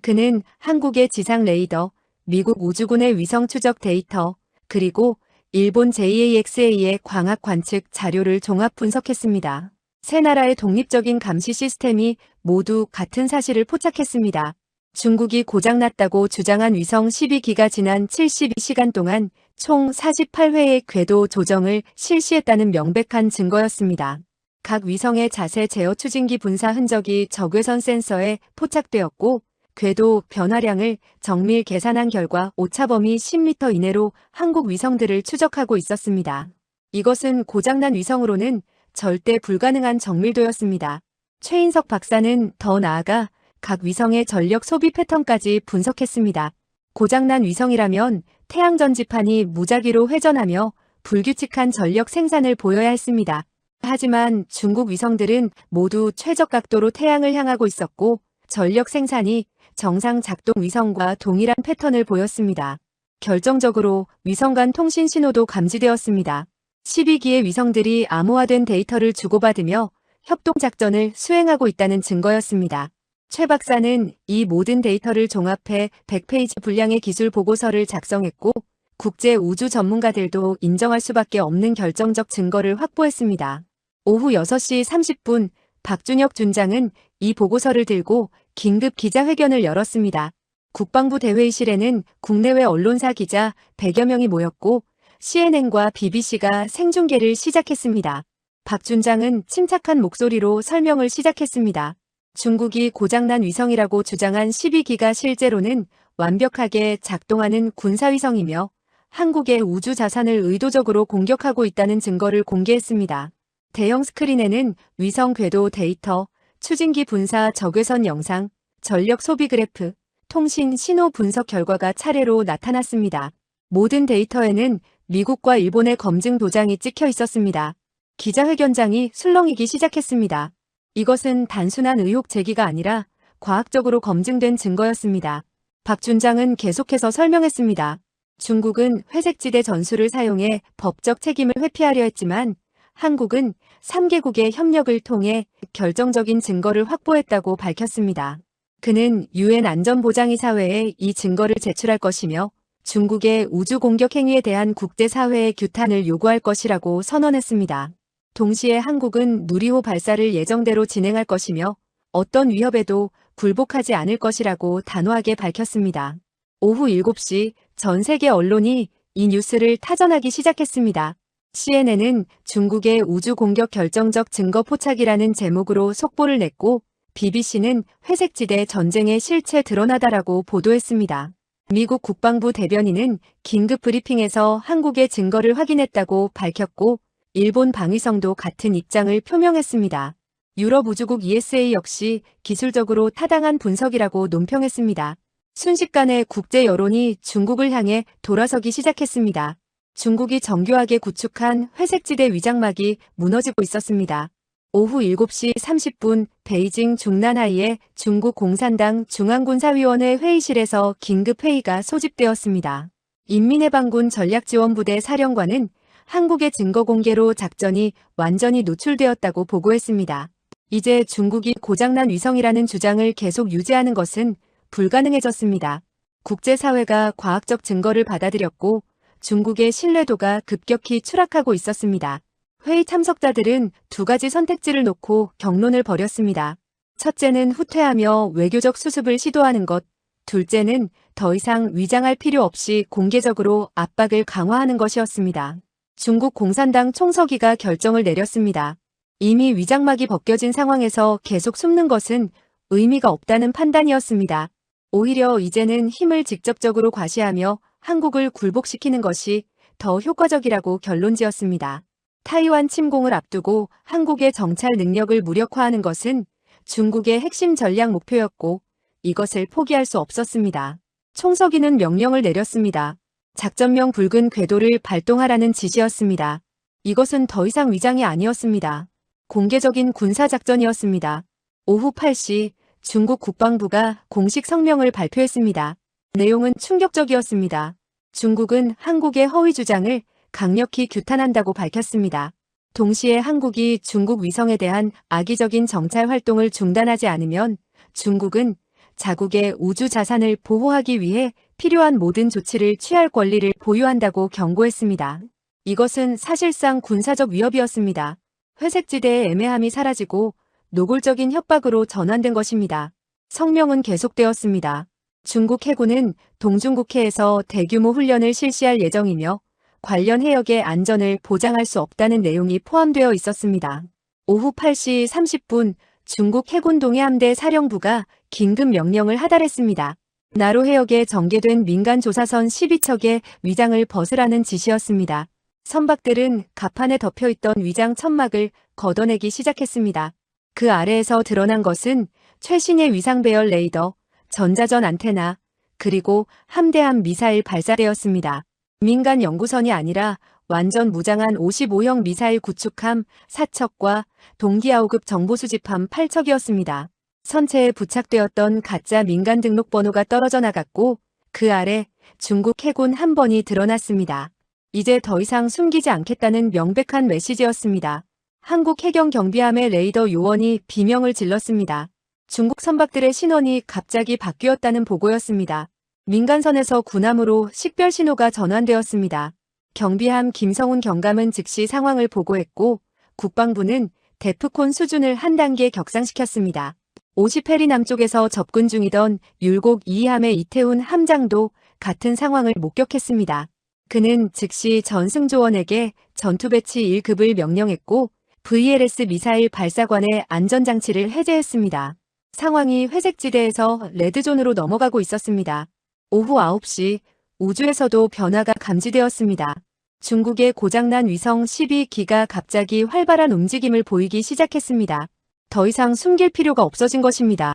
그는 한국의 지상 레이더, 미국 우주군의 위성 추적 데이터, 그리고 일본 JAXA의 광학 관측 자료를 종합 분석했습니다. 세 나라의 독립적인 감시 시스템이 모두 같은 사실을 포착했습니다. 중국이 고장났다고 주장한 위성 12기가 지난 72시간 동안 총 48회의 궤도 조정을 실시했다는 명백한 증거였습니다. 각 위성의 자세 제어 추진기 분사 흔적이 적외선 센서에 포착되었고 궤도 변화량을 정밀 계산한 결과 오차 범위 10m 이내로 한국 위성들을 추적하고 있었습니다. 이것은 고장난 위성으로는 절대 불가능한 정밀도였습니다. 최인석 박사는 더 나아가 각 위성의 전력 소비 패턴까지 분석했습니다. 고장난 위성이라면 태양 전지판이 무작위로 회전하며 불규칙한 전력 생산을 보여야 했습니다. 하지만 중국 위성들은 모두 최적 각도로 태양을 향하고 있었고 전력 생산이 정상 작동 위성과 동일한 패턴을 보였습니다. 결정적으로 위성 간 통신 신호도 감지되었습니다. 12기의 위성들이 암호화된 데이터를 주고받으며 협동작전을 수행하고 있다는 증거였습니다. 최 박사는 이 모든 데이터를 종합해 100페이지 분량의 기술 보고서를 작성했고 국제 우주 전문가들도 인정할 수밖에 없는 결정적 증거를 확보했습니다. 오후 6시 30분 박준혁 준장은 이 보고서를 들고 긴급 기자회견을 열었습니다. 국방부 대회의실에는 국내외 언론사 기자 100여 명이 모였고 CNN과 BBC가 생중계를 시작했습니다. 박 준장은 침착한 목소리로 설명을 시작했습니다. 중국이 고장난 위성이라고 주장한 12기가 실제로는 완벽하게 작동하는 군사위성이며 한국의 우주 자산을 의도적으로 공격하고 있다는 증거를 공개했습니다. 대형 스크린에는 위성 궤도 데이터, 추진기 분사 적외선 영상, 전력 소비 그래프, 통신 신호 분석 결과가 차례로 나타났습니다. 모든 데이터에는 미국과 일본의 검증 도장이 찍혀 있었습니다. 기자회견장이 술렁이기 시작했습니다. 이것은 단순한 의혹 제기가 아니라 과학적으로 검증된 증거였습니다. 박 준장은 계속해서 설명했습니다. 중국은 회색지대 전술을 사용해 법적 책임을 회피하려 했지만 한국은 3개국의 협력을 통해 결정적인 증거를 확보했다고 밝혔습니다. 그는 유엔 안전보장이사회에 이 증거를 제출할 것이며 중국의 우주 공격 행위에 대한 국제사회의 규탄을 요구할 것이라고 선언했습니다. 동시에 한국은 누리호 발사를 예정대로 진행할 것이며 어떤 위협에도 굴복하지 않을 것이라고 단호하게 밝혔습니다. 오후 7시 전 세계 언론이 이 뉴스를 타전하기 시작했습니다. CNN은 중국의 우주 공격 결정적 증거 포착이라는 제목으로 속보를 냈고 BBC는 회색지대 전쟁의 실체 드러나다라고 보도했습니다. 미국 국방부 대변인은 긴급 브리핑에서 한국의 증거를 확인했다고 밝혔고 일본 방위성도 같은 입장을 표명했습니다. 유럽 우주국 ESA 역시 기술적으로 타당한 분석이라고 논평했습니다. 순식간에 국제 여론이 중국을 향해 돌아서기 시작했습니다. 중국이 정교하게 구축한 회색지대 위장막이 무너지고 있었습니다. 오후 7시 30분 베이징 중난하이의 중국 공산당 중앙군사위원회 회의실에서 긴급회의가 소집되었습니다. 인민해방군 전략지원부대 사령관은 한국의 증거 공개로 작전이 완전히 노출되었다고 보고했습니다. 이제 중국이 고장난 위성이라는 주장을 계속 유지하는 것은 불가능해졌습니다. 국제사회가 과학적 증거를 받아들였고 중국의 신뢰도가 급격히 추락하고 있었습니다. 회의 참석자들은 두 가지 선택지를 놓고 격론을 벌였습니다. 첫째는 후퇴하며 외교적 수습을 시도하는 것, 둘째는 더 이상 위장할 필요 없이 공개적으로 압박을 강화하는 것이었습니다. 중국 공산당 총서기가 결정을 내렸습니다. 이미 위장막이 벗겨진 상황에서 계속 숨는 것은 의미가 없다는 판단이었습니다. 오히려 이제는 힘을 직접적으로 과시하며 한국을 굴복시키는 것이 더 효과적이라고 결론지었습니다. 타이완 침공을 앞두고 한국의 정찰 능력을 무력화하는 것은 중국의 핵심 전략 목표였고 이것을 포기할 수 없었습니다. 총서기는 명령을 내렸습니다. 작전명 붉은 궤도를 발동하라는 지시였습니다. 이것은 더 이상 위장이 아니었습니다. 공개적인 군사작전이었습니다. 오후 8시 중국 국방부가 공식 성명을 발표했습니다. 내용은 충격적이었습니다. 중국은 한국의 허위 주장을 강력히 규탄한다고 밝혔습니다. 동시에 한국이 중국 위성에 대한 악의적인 정찰 활동을 중단하지 않으면 중국은 자국의 우주 자산을 보호하기 위해 필요한 모든 조치를 취할 권리를 보유한다고 경고했습니다. 이것은 사실상 군사적 위협이었습니다. 회색지대의 애매함이 사라지고 노골적인 협박으로 전환된 것입니다. 성명은 계속되었습니다. 중국 해군은 동중국해에서 대규모 훈련을 실시할 예정이며 관련 해역의 안전을 보장할 수 없다는 내용이 포함되어 있었습니다. 오후 8시 30분 중국 해군 동해함대 사령부가 긴급 명령을 하달했습니다. 나로 해역에 전개된 민간 조사선 12척의 위장을 벗으라는 지시였습니다. 선박들은 갑판에 덮여있던 위장 천막을 걷어내기 시작했습니다. 그 아래에서 드러난 것은 최신의 위상 배열 레이더, 전자전 안테나, 그리고 함대함 미사일 발사대였습니다. 민간 연구선이 아니라 완전 무장한 55형 미사일 구축함 4척과 동기아우급 정보수집함 8척이었습니다. 선체에 부착되었던 가짜 민간 등록번호가 떨어져 나갔고 그 아래 중국 해군 한 번이 드러났습니다. 이제 더 이상 숨기지 않겠다는 명백한 메시지였습니다. 한국 해경 경비함의 레이더 요원이 비명을 질렀습니다. 중국 선박들의 신원이 갑자기 바뀌었다는 보고였습니다. 민간선에서 군함으로 식별 신호가 전환되었습니다. 경비함 김성훈 경감은 즉시 상황을 보고했고 국방부는 데프콘 수준을 한 단계 격상시켰습니다. 50해리 남쪽에서 접근 중이던 율곡 2함의 이태훈 함장도 같은 상황을 목격했습니다. 그는 즉시 전승조원에게 전투배치 1급을 명령했고 VLS 미사일 발사관의 안전장치를 해제했습니다. 상황이 회색지대에서 레드존으로 넘어가고 있었습니다. 오후 9시 우주에서도 변화가 감지되었습니다. 중국의 고장난 위성 12기가 갑자기 활발한 움직임을 보이기 시작했습니다. 더 이상 숨길 필요가 없어진 것입니다.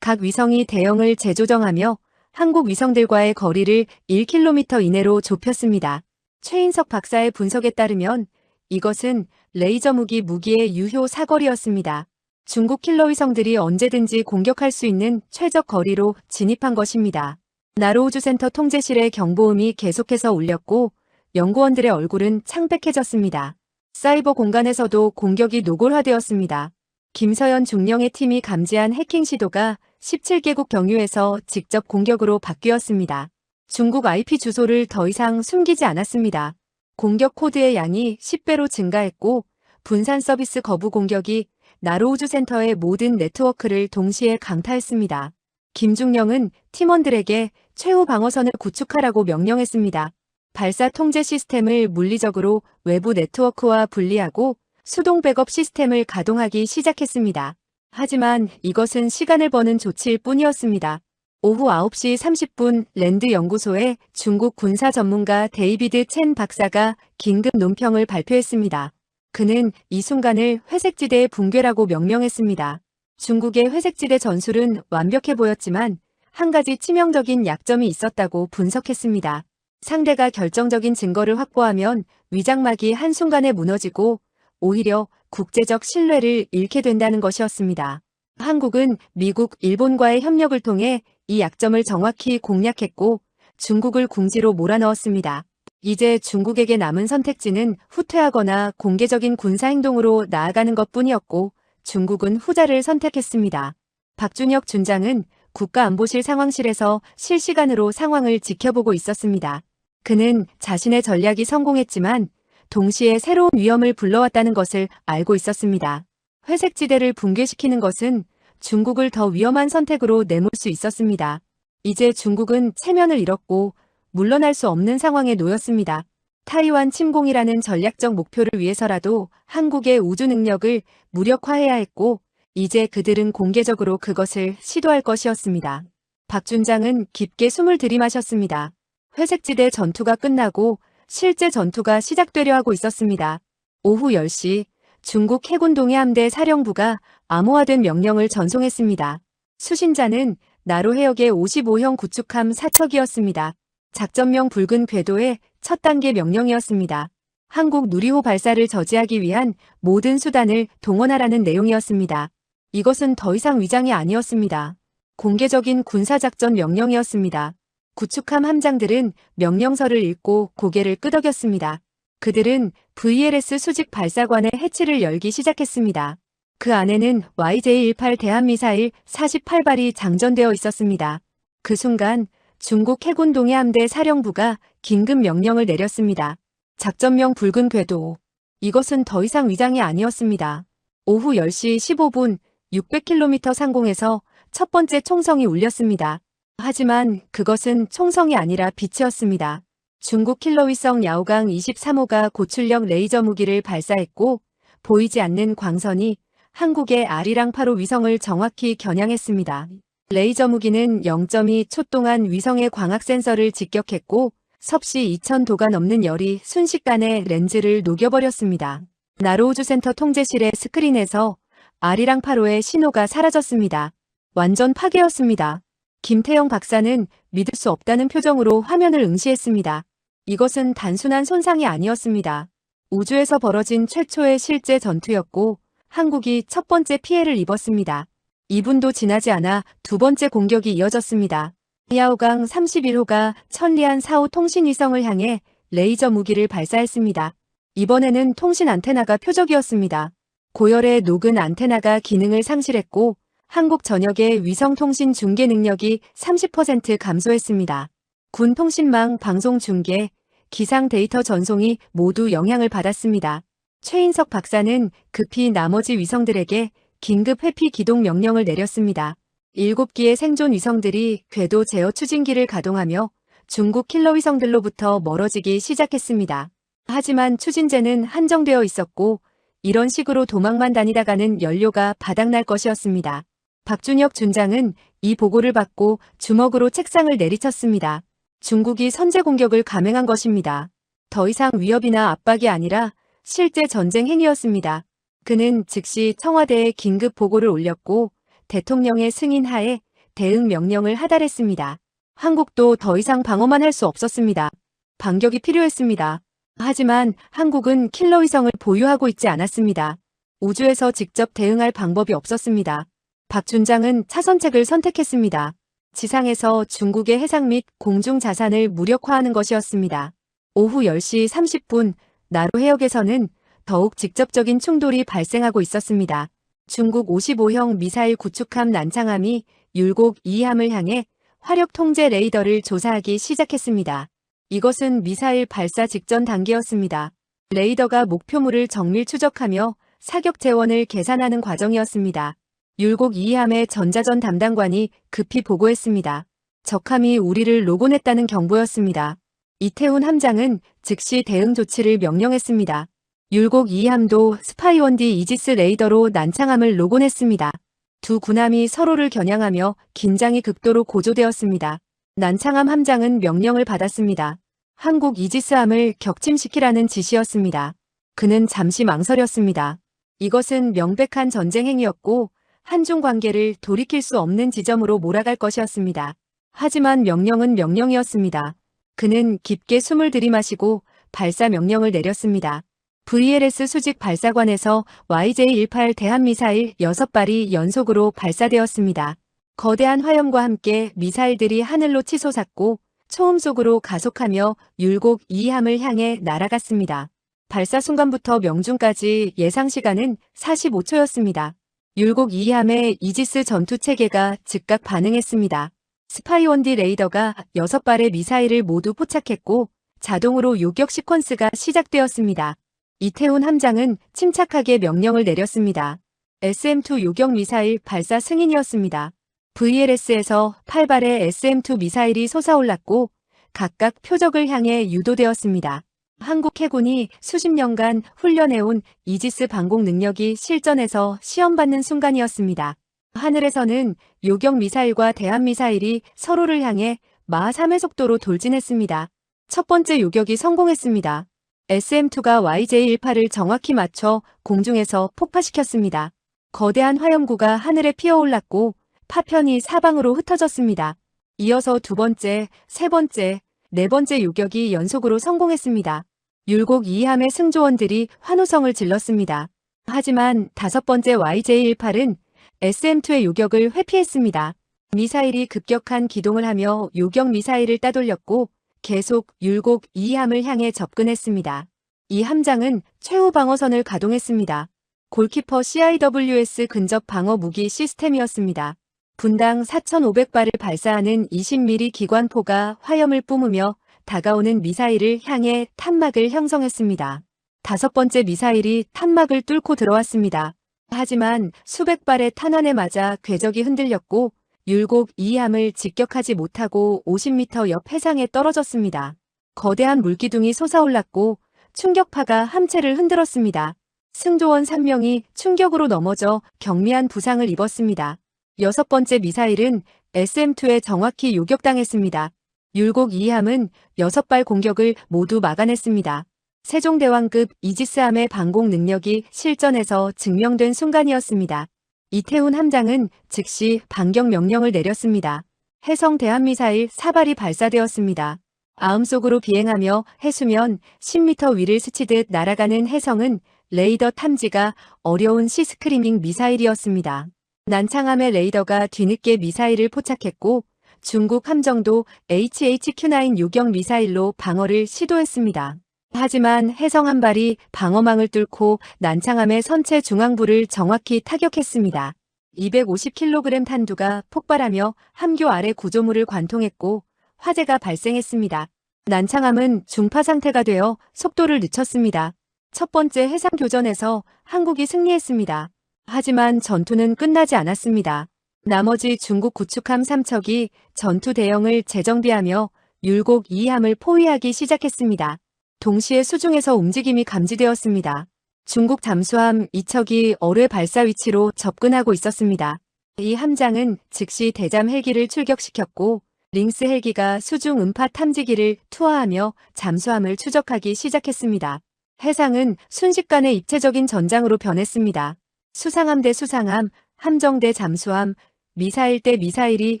각 위성이 대형을 재조정하며 한국 위성들과의 거리를 1km 이내로 좁혔습니다. 최인석 박사의 분석에 따르면 이것은 레이저 무기의 유효 사거리였습니다. 중국 킬러 위성들이 언제든지 공격할 수 있는 최적 거리로 진입한 것입니다. 나로우주센터 통제실의 경보음이 계속해서 울렸고 연구원들의 얼굴은 창백해졌습니다. 사이버 공간에서도 공격이 노골화되었습니다. 김서연 중령의 팀이 감지한 해킹 시도가 17개국 경유에서 직접 공격으로 바뀌었습니다. 중국 IP 주소를 더 이상 숨기지 않았습니다. 공격 코드의 양이 10배로 증가했고 분산 서비스 거부 공격이 나로우주센터의 모든 네트워크를 동시에 강타했습니다. 김중령은 팀원들에게 최후 방어선을 구축하라고 명령했습니다. 발사 통제 시스템을 물리적으로 외부 네트워크와 분리하고 수동 백업 시스템을 가동하기 시작했습니다. 하지만 이것은 시간을 버는 조치일 뿐이었습니다. 오후 9시 30분 랜드 연구소에 중국 군사 전문가 데이비드 첸 박사가 긴급 논평을 발표했습니다. 그는 이 순간을 회색지대의 붕괴라고 명명했습니다. 중국의 회색지대 전술은 완벽해 보였지만 한 가지 치명적인 약점이 있었다고 분석했습니다. 상대가 결정적인 증거를 확보하면 위장막이 한순간에 무너지고 오히려 국제적 신뢰를 잃게 된다는 것이었습니다. 한국은 미국, 일본과의 협력을 통해 이 약점을 정확히 공략했고 중국을 궁지로 몰아넣었습니다. 이제 중국에게 남은 선택지는 후퇴하거나 공개적인 군사행동으로 나아가는 것뿐이었고 중국은 후자를 선택했습니다. 박준혁 준장은 국가안보실 상황실에서 실시간으로 상황을 지켜보고 있었습니다. 그는 자신의 전략이 성공했지만 동시에 새로운 위험을 불러왔다는 것을 알고 있었습니다. 회색지대를 붕괴시키는 것은 중국을 더 위험한 선택으로 내몰 수 있었습니다. 이제 중국은 체면을 잃었고 물러날 수 없는 상황에 놓였습니다. 타이완 침공이라는 전략적 목표를 위해서라도 한국의 우주 능력을 무력화해야 했고, 이제 그들은 공개적으로 그것을 시도할 것이었습니다. 박준장은 깊게 숨을 들이마셨습니다. 회색지대 전투가 끝나고 실제 전투가 시작되려 하고 있었습니다. 오후 10시 중국 해군 동해함대 사령부가 암호화된 명령을 전송했습니다. 수신자는 나로 해역의 55형 구축함 사척이었습니다. 작전명 붉은 궤도의 첫 단계 명령이었습니다. 한국 누리호 발사를 저지하기 위한 모든 수단을 동원하라는 내용이었습니다. 이것은 더 이상 위장이 아니었습니다. 공개적인 군사작전 명령이었습니다. 구축함 함장들은 명령서를 읽고 고개를 끄덕였습니다. 그들은 VLS 수직 발사관의 해치를 열기 시작했습니다. 그 안에는 YJ-18 대함미사일 48발이 장전되어 있었습니다. 그 순간 중국 해군 동해함대 사령부가 긴급 명령을 내렸습니다. 작전명 붉은 궤도. 이것은 더 이상 위장이 아니었습니다. 오후 10시 15분 600km 상공에서 첫 번째 총성이 울렸습니다. 하지만 그것은 총성이 아니라 빛이었습니다. 중국 킬러 위성 야오강 23호가 고출력 레이저 무기를 발사했고, 보이지 않는 광선이 한국의 아리랑 8호 위성을 정확히 겨냥했습니다. 레이저 무기는 0.2초 동안 위성의 광학 센서를 직격했고, 섭씨 2000도가 넘는 열이 순식간에 렌즈를 녹여버렸습니다. 나로우주센터 통제실의 스크린에서 아리랑 8호의 신호가 사라졌습니다. 완전 파괴였습니다. 김태영 박사는 믿을 수 없다는 표정으로 화면을 응시했습니다. 이것은 단순한 손상이 아니었습니다. 우주에서 벌어진 최초의 실제 전투였고 한국이 첫 번째 피해를 입었습니다. 2분도 지나지 않아 두 번째 공격이 이어졌습니다. 야오강 31호가 천리안 4호 통신위성을 향해 레이저 무기를 발사했습니다. 이번에는 통신 안테나가 표적이었습니다. 고열의 녹은 안테나가 기능을 상실했고 한국 전역의 위성통신 중계 능력이 30% 감소했습니다. 군 통신망 방송 중계, 기상 데이터 전송이 모두 영향을 받았습니다. 최인석 박사는 급히 나머지 위성들에게 긴급 회피 기동 명령을 내렸습니다. 7기의 생존 위성들이 궤도 제어 추진기를 가동하며 중국 킬러 위성들로부터 멀어지기 시작했습니다. 하지만 추진제는 한정되어 있었고 이런 식으로 도망만 다니다가는 연료가 바닥날 것이었습니다. 박준혁 준장은 이 보고를 받고 주먹으로 책상을 내리쳤습니다. 중국이 선제 공격을 감행한 것입니다. 더 이상 위협이나 압박이 아니라 실제 전쟁 행위였습니다. 그는 즉시 청와대에 긴급 보고를 올렸고 대통령의 승인하에 대응 명령을 하달했습니다. 한국도 더 이상 방어만 할 수 없었습니다. 반격이 필요했습니다. 하지만 한국은 킬러 위성을 보유하고 있지 않았습니다. 우주에서 직접 대응할 방법이 없었습니다. 박 준장은 차선책을 선택했습니다. 지상에서 중국의 해상 및 공중 자산을 무력화하는 것이었습니다. 오후 10시 30분 나로 해역에서는 더욱 직접적인 충돌이 발생하고 있었습니다. 중국 55형 미사일 구축함 난창함이 율곡 2함을 향해 화력 통제 레이더를 조사하기 시작했습니다. 이것은 미사일 발사 직전 단계였습니다. 레이더가 목표물을 정밀 추적하며 사격 재원을 계산하는 과정이었습니다. 율곡 2함의 전자전 담당관이 급히 보고했습니다. 적함이 우리를 로곤했다는 경보였습니다. 이태훈 함장은 즉시 대응 조치를 명령했습니다. 율곡 2함도 스파이원디 이지스 레이더로 난창함을 로곤했습니다. 두 군함이 서로를 겨냥하며 긴장이 극도로 고조되었습니다. 난창함 함장은 명령을 받았습니다. 한국 이지스함을 격침시키라는 지시였습니다. 그는 잠시 망설였습니다. 이것은 명백한 전쟁 행위였고 한중 관계를 돌이킬 수 없는 지점으로 몰아갈 것이었습니다. 하지만 명령은 명령이었습니다. 그는 깊게 숨을 들이마시고 발사 명령을 내렸습니다. VLS 수직 발사관에서 YJ-18 대함미사일 6발이 연속으로 발사되었습니다. 거대한 화염과 함께 미사일들이 하늘로 치솟았고 초음 속으로 가속하며 율곡 2함을 향해 날아갔습니다. 발사 순간부터 명중까지 예상 시간은 45초였습니다. 율곡 2함의 이지스 전투체계가 즉각 반응했습니다. 스파이원디 레이더가 6발의 미사일을 모두 포착했고 자동으로 요격 시퀀스가 시작되었습니다. 이태훈 함장은 침착하게 명령을 내렸습니다. SM-2 요격 미사일 발사 승인이었습니다. VLS에서 8발의 SM-2 미사일이 솟아올랐고 각각 표적을 향해 유도되었습니다. 한국 해군이 수십 년간 훈련해온 이지스 방공 능력이 실전에서 시험받는 순간이었습니다. 하늘에서는 요격 미사일과 대함 미사일이 서로를 향해 마하 3의 속도로 돌진했습니다. 첫 번째 요격이 성공했습니다. SM-2가 YJ-18을 정확히 맞춰 공중에서 폭파시켰습니다. 거대한 화염구가 하늘에 피어올랐고 파편이 사방으로 흩어졌습니다. 이어서 두 번째, 세 번째, 네 번째 요격이 연속으로 성공했습니다. 율곡 2함의 승조원들이 환호성을 질렀습니다. 하지만 다섯 번째 YJ-18은 SM-2의 요격을 회피했습니다. 미사일이 급격한 기동을 하며 요격 미사일을 따돌렸고 계속 율곡 2함을 향해 접근했습니다. 이 함장은 최후 방어선을 가동했습니다. 골키퍼 CIWS 근접 방어 무기 시스템이었습니다. 분당 4,500발을 발사하는 20mm 기관포가 화염을 뿜으며 다가오는 미사일을 향해 탄막을 형성했습니다. 다섯 번째 미사일이 탄막을 뚫고 들어왔습니다. 하지만 수백 발의 탄환에 맞아 궤적이 흔들렸고 율곡 2함을 직격하지 못하고 50m 옆 해상에 떨어졌습니다. 거대한 물기둥이 솟아올랐고 충격파가 함체를 흔들었습니다. 승조원 3명이 충격으로 넘어져 경미한 부상을 입었습니다. 여섯 번째 미사일은 SM-2에 정확히 요격당했습니다. 율곡 2함은 6발 공격을 모두 막아냈습니다. 세종대왕급 이지스함의 방공 능력이 실전에서 증명된 순간이었습니다. 이태훈 함장은 즉시 반격 명령을 내렸습니다. 해성 대함미사일 4발이 발사되었습니다. 마음속으로 비행하며 해수면 10m 위를 스치듯 날아가는 해성은 레이더 탐지가 어려운 시스크리밍 미사일이었습니다. 난창함의 레이더가 뒤늦게 미사일을 포착했고 중국 함정도 HHQ-9 요격 미사일로 방어를 시도했습니다. 하지만 해성 한 발이 방어망을 뚫고 난창함의 선체 중앙부를 정확히 타격했습니다. 250kg 탄두가 폭발하며 함교 아래 구조물을 관통했고 화재가 발생했습니다. 난창함은 중파 상태가 되어 속도를 늦췄습니다. 첫 번째 해상교전에서 한국이 승리했습니다. 하지만 전투는 끝나지 않았습니다. 나머지 중국 구축함 3척이 전투 대형을 재정비하며 율곡 2함을 포위하기 시작했습니다. 동시에 수중에서 움직임이 감지되었습니다. 중국 잠수함 2척이 어뢰 발사 위치로 접근하고 있었습니다. 이 함장은 즉시 대잠 헬기를 출격시켰고 링스 헬기가 수중 음파 탐지기를 투하하며 잠수함을 추적하기 시작했습니다. 해상은 순식간에 입체적인 전장으로 변했습니다. 수상함 대 수상함, 함정 대 잠수함, 미사일 대 미사일이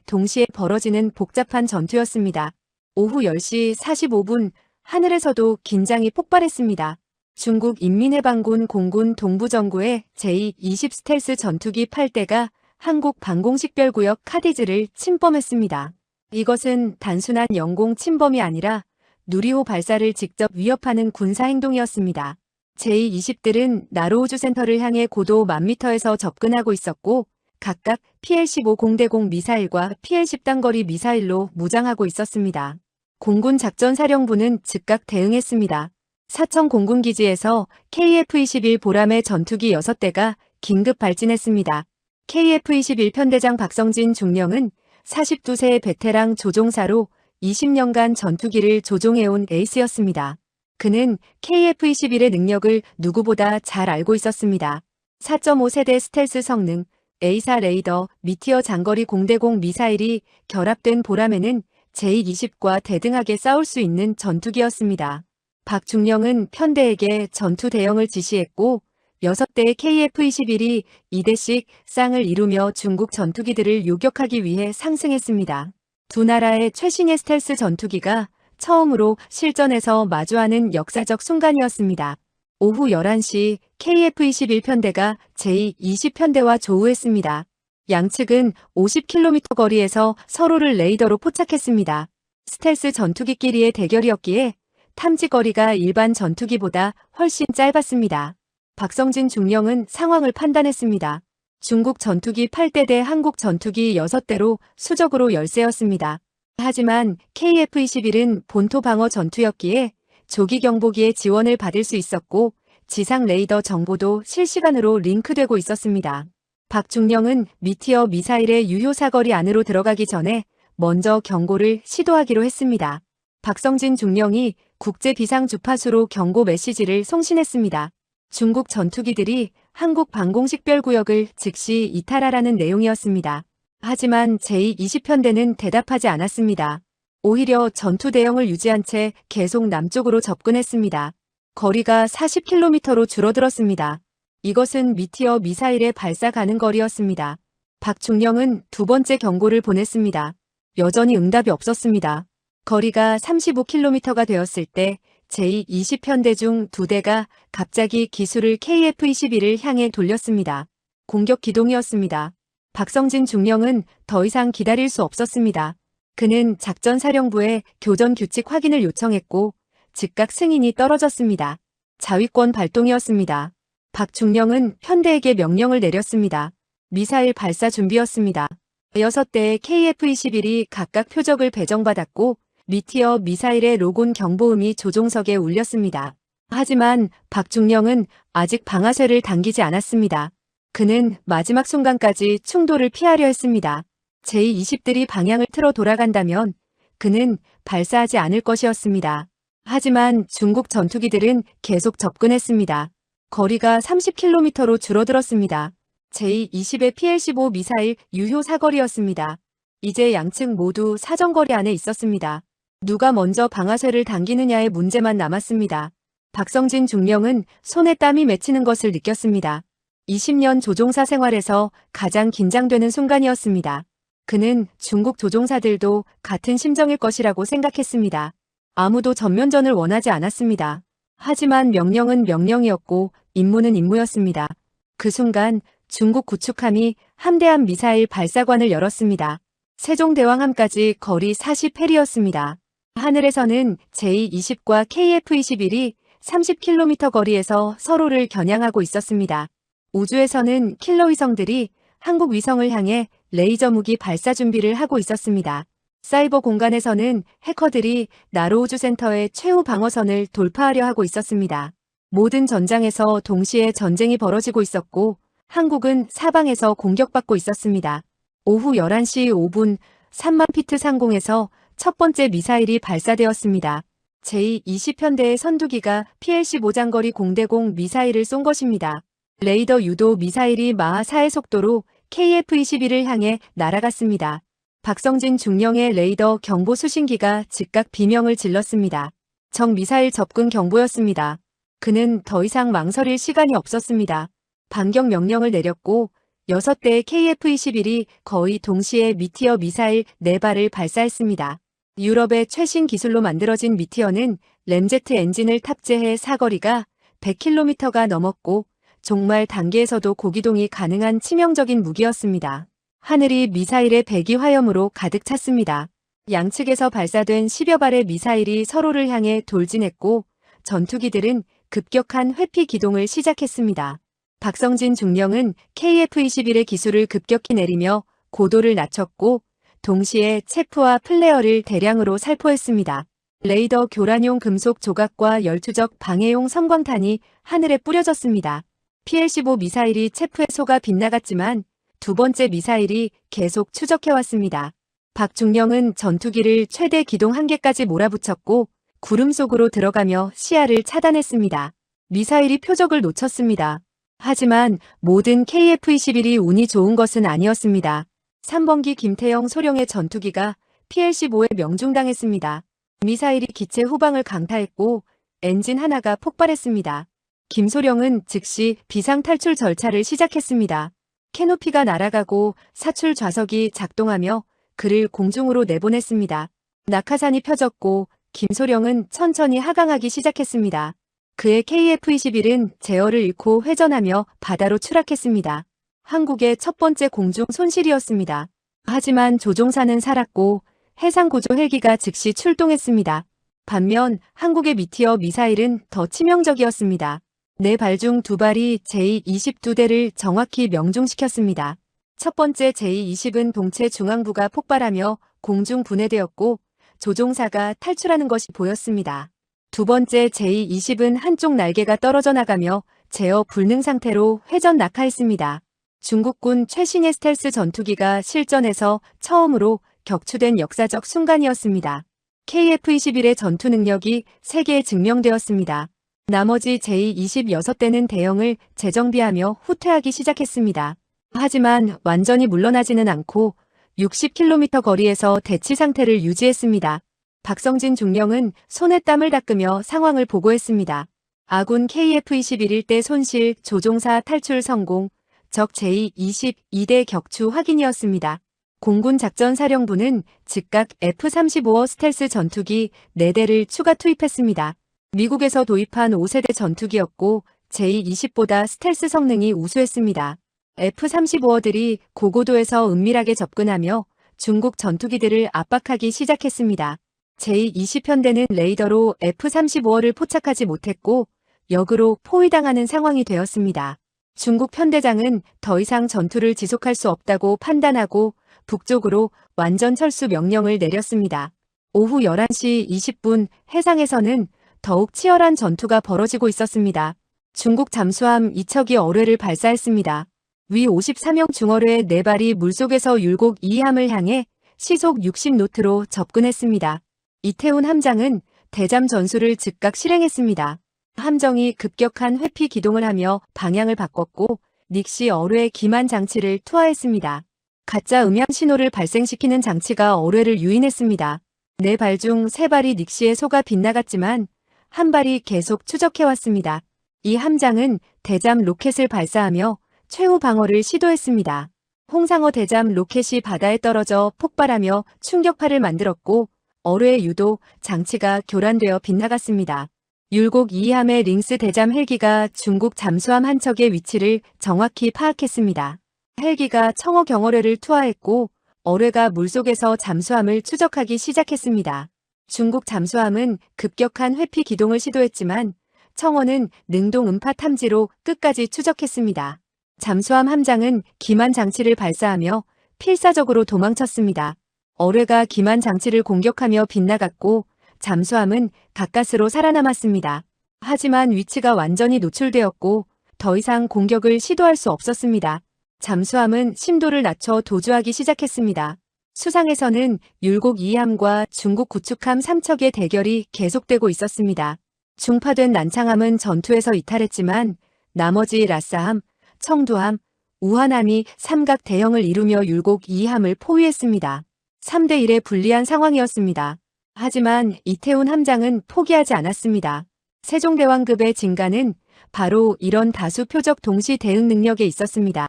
동시에 벌어지는 복잡한 전투였습니다. 오후 10시 45분 하늘에서도 긴장이 폭발했습니다. 중국 인민해방군 공군 동부정구의 제20 스텔스 전투기 8대가 한국 방공식별구역 카디즈를 침범했습니다. 이것은 단순한 영공 침범이 아니라 누리호 발사를 직접 위협하는 군사행동이었습니다. 제20들은 나로우주센터를 향해 고도 1000m에서 접근하고 있었고 각각 PL-15 공대공 미사일과 PL-10 단거리 미사일로 무장하고 있었습니다. 공군 작전사령부는 즉각 대응했습니다. 사천 공군기지에서 KF-21 보람의 전투기 6대가 긴급 발진했습니다. KF-21 편대장 박성진 중령은 42세의 베테랑 조종사로 20년간 전투기를 조종해온 에이스였습니다. 그는 KF-21의 능력을 누구보다 잘 알고 있었습니다. 4.5세대 스텔스 성능, A4 레이더, 미티어 장거리 공대공 미사일이 결합된 보람에는 J-20과 대등하게 싸울 수 있는 전투기였습니다. 박 중령은 편대에게 전투 대형을 지시했고 6대의 KF-21이 2대씩 쌍을 이루며 중국 전투기들을 요격하기 위해 상승했습니다. 두 나라의 최신의 스텔스 전투기가 처음으로 실전에서 마주하는 역사적 순간이었습니다. 오후 11시 KF-21 편대가 J-20 편대와 조우했습니다. 양측은 50km 거리에서 서로를 레이더로 포착했습니다. 스텔스 전투기끼리의 대결이었기에 탐지 거리가 일반 전투기보다 훨씬 짧았습니다. 박성진 중령은 상황을 판단했습니다. 중국 전투기 8대 대 한국 전투기 6대로 수적으로 열세였습니다. 하지만 KF-21은 본토 방어 전투였기에 조기 경보기의 지원을 받을 수 있었고 지상 레이더 정보도 실시간으로 링크되고 있었습니다. 박 중령은 미티어 미사일의 유효 사거리 안으로 들어가기 전에 먼저 경고를 시도하기로 했습니다. 박성진 중령이 국제 비상 주파수로 경고 메시지를 송신했습니다. 중국 전투기들이 한국 방공식별구역을 즉시 이탈하라는 내용이었습니다. 하지만 제20편대는 대답하지 않았습니다. 오히려 전투 대형을 유지한 채 계속 남쪽으로 접근했습니다. 거리가 40km로 줄어들었습니다. 이것은 미티어 미사일의 발사 가능 거리였습니다. 박 중령은 두 번째 경고를 보냈습니다. 여전히 응답이 없었습니다. 거리가 35km가 되었을 때 제20편대 중 2대가 갑자기 기술을 KF-21을 향해 돌렸습니다. 공격 기동이었습니다. 박성진 중령은 더 이상 기다릴 수 없었습니다. 그는 작전사령부에 교전 규칙 확인을 요청했고 즉각 승인이 떨어졌습니다. 자위권 발동이었습니다. 박 중령은 편대에게 명령을 내렸습니다. 미사일 발사 준비였습니다. 6대의 KF-21이 각각 표적을 배정받았고 미티어 미사일의 로곤 경보음이 조종석에 울렸습니다. 하지만 박 중령은 아직 방아쇠를 당기지 않았습니다. 그는 마지막 순간까지 충돌을 피하려 했습니다. 제20들이 방향을 틀어 돌아간다면 그는 발사하지 않을 것이었습니다. 하지만 중국 전투기들은 계속 접근했습니다. 거리가 30km로 줄어들었습니다. 제20의 PL-15 미사일 유효 사거리였습니다. 이제 양측 모두 사정거리 안에 있었습니다. 누가 먼저 방아쇠를 당기느냐의 문제만 남았습니다. 박성진 중령은 손에 땀이 맺히는 것을 느꼈습니다. 20년 조종사 생활에서 가장 긴장되는 순간이었습니다. 그는 중국 조종사들도 같은 심정일 것이라고 생각했습니다. 아무도 전면전을 원하지 않았습니다. 하지만 명령은 명령이었고 임무는 임무였습니다. 그 순간 중국 구축함이 함대함 미사일 발사관을 열었습니다. 세종대왕함까지 거리 40해리였습니다. 하늘에서는 제20과 KF-21이 30km 거리에서 서로를 겨냥하고 있었습니다. 우주에서는 킬러 위성들이 한국 위성을 향해 레이저 무기 발사 준비를 하고 있었습니다. 사이버 공간에서는 해커들이 나로우주센터의 최후 방어선을 돌파하려 하고 있었습니다. 모든 전장에서 동시에 전쟁이 벌어지고 있었고 한국은 사방에서 공격받고 있었습니다. 오후 11시 5분 3만 피트 상공에서 첫 번째 미사일이 발사되었습니다. 제20편대의 선두기가 PL-15 장거리 공대공 미사일을 쏜 것입니다. 레이더 유도 미사일이 마하 4의 속도로 KF-21을 향해 날아갔습니다. 박성진 중령의 레이더 경보 수신기가 즉각 비명을 질렀습니다. 적 미사일 접근 경보였습니다. 그는 더 이상 망설일 시간이 없었습니다. 반격 명령을 내렸고 6대의 KF-21이 거의 동시에 미티어 미사일 4발을 발사했습니다. 유럽의 최신 기술로 만들어진 미티어는 램제트 엔진을 탑재해 사거리가 100km가 넘었고 종말 단계에서도 고기동이 가능한 치명적인 무기였습니다. 하늘이 미사일의 배기 화염으로 가득 찼습니다. 양측에서 발사된 10여 발의 미사일이 서로를 향해 돌진했고 전투기들은 급격한 회피 기동을 시작했습니다. 박성진 중령은 KF-21의 기술을 급격히 내리며 고도를 낮췄고 동시에 체프와 플레어를 대량으로 살포했습니다. 레이더 교란용 금속 조각과 열추적 방해용 섬광탄이 하늘에 뿌려졌습니다. PL-15 미사일이 체프에 속아 빗나갔지만 두 번째 미사일이 계속 추적해왔습니다. 박 중령은 전투기를 최대 기동 한계까지 몰아붙였고 구름 속으로 들어가며 시야를 차단했습니다. 미사일이 표적을 놓쳤습니다. 하지만 모든 KF-21이 운이 좋은 것은 아니었습니다. 3번기 김태영 소령의 전투기가 PL-15에 명중당했습니다. 미사일이 기체 후방을 강타했고 엔진 하나가 폭발했습니다. 김소령은 즉시 비상탈출 절차를 시작했습니다. 캐노피가 날아가고 사출 좌석이 작동하며 그를 공중으로 내보냈습니다. 낙하산이 펴졌고 김소령은 천천히 하강하기 시작했습니다. 그의 KF-21은 제어를 잃고 회전하며 바다로 추락했습니다. 한국의 첫 번째 공중 손실이었습니다. 하지만 조종사는 살았고 해상구조 헬기가 즉시 출동했습니다. 반면 한국의 미티어 미사일은 더 치명적이었습니다. 4발 중 2발이 제22대를 정확히 명중시켰습니다. 첫 번째 제20은 동체 중앙부가 폭발하며 공중 분해되었고 조종사가 탈출하는 것이 보였습니다. 두 번째 제20은 한쪽 날개가 떨어져 나가며 제어 불능 상태로 회전 낙하했습니다. 중국군 최신의 스텔스 전투기가 실전에서 처음으로 격추된 역사적 순간이었습니다. KF-21의 전투 능력이 세계에 증명되었습니다. 나머지 제26대는 대형을 재정비하며 후퇴하기 시작했습니다. 하지만 완전히 물러나지는 않고 60km 거리에서 대치 상태를 유지했습니다. 박성진 중령은 손에 땀을 닦으며 상황을 보고했습니다. 아군 KF-21 1대 손실 조종사 탈출 성공, 적 제22대 격추 확인이었습니다. 공군 작전사령부는 즉각 F-35어 스텔스 전투기 4대를 추가 투입했습니다. 미국에서 도입한 5세대 전투기였고 제-20보다 스텔스 성능이 우수했습니다. F-35어들이 고고도에서 은밀하게 접근하며 중국 전투기들을 압박하기 시작했습니다. 제-20편대는 레이더로 F-35어를 포착하지 못했고 역으로 포위당하는 상황이 되었습니다. 중국 편대장은 더 이상 전투를 지속할 수 없다고 판단하고 북쪽으로 완전 철수 명령을 내렸습니다. 오후 11시 20분 해상에서는 더욱 치열한 전투가 벌어지고 있었습니다. 중국 잠수함 2척이 어뢰를 발사했습니다. 위 54명 중어뢰 4발이 물속에서 율곡 2함을 향해 시속 60노트로 접근했습니다. 이태훈 함장은 대잠 전술을 즉각 실행했습니다. 함정이 급격한 회피 기동을 하며 방향을 바꿨고 닉시 어뢰 기만 장치를 투하했습니다. 가짜 음향 신호를 발생시키는 장치가 어뢰를 유인했습니다. 4발 중 3발이 닉시에 속아 빗나갔지만 한 발이 계속 추적해왔습니다. 이 함장은 대잠 로켓을 발사하며 최후 방어를 시도했습니다. 홍상어 대잠 로켓이 바다에 떨어져 폭발하며 충격파를 만들었고 어뢰의 유도 장치가 교란되어 빗나갔습니다. 율곡 2함의 링스 대잠 헬기가 중국 잠수함 한 척의 위치를 정확히 파악했습니다. 헬기가 청어 경어뢰를 투하했고 어뢰가 물속에서 잠수함을 추적하기 시작했습니다. 중국 잠수함은 급격한 회피 기동을 시도했지만 청어는 능동 음파 탐지로 끝까지 추적했습니다. 잠수함 함장은 기만 장치를 발사하며 필사적으로 도망쳤습니다. 어뢰가 기만 장치를 공격하며 빗나갔고 잠수함은 가까스로 살아남았습니다. 하지만 위치가 완전히 노출되었고 더 이상 공격을 시도할 수 없었습니다. 잠수함은 심도를 낮춰 도주하기 시작했습니다. 수상에서는 율곡 2함과 중국 구축함 3척의 대결이 계속되고 있었습니다. 중파된 난창함은 전투에서 이탈했지만 나머지 라싸함, 청두함, 우한함이 삼각 대형을 이루며 율곡 2함을 포위했습니다. 3대 1의 불리한 상황이었습니다. 하지만 이태훈 함장은 포기하지 않았습니다. 세종대왕급의 진가는 바로 이런 다수 표적 동시 대응 능력에 있었습니다.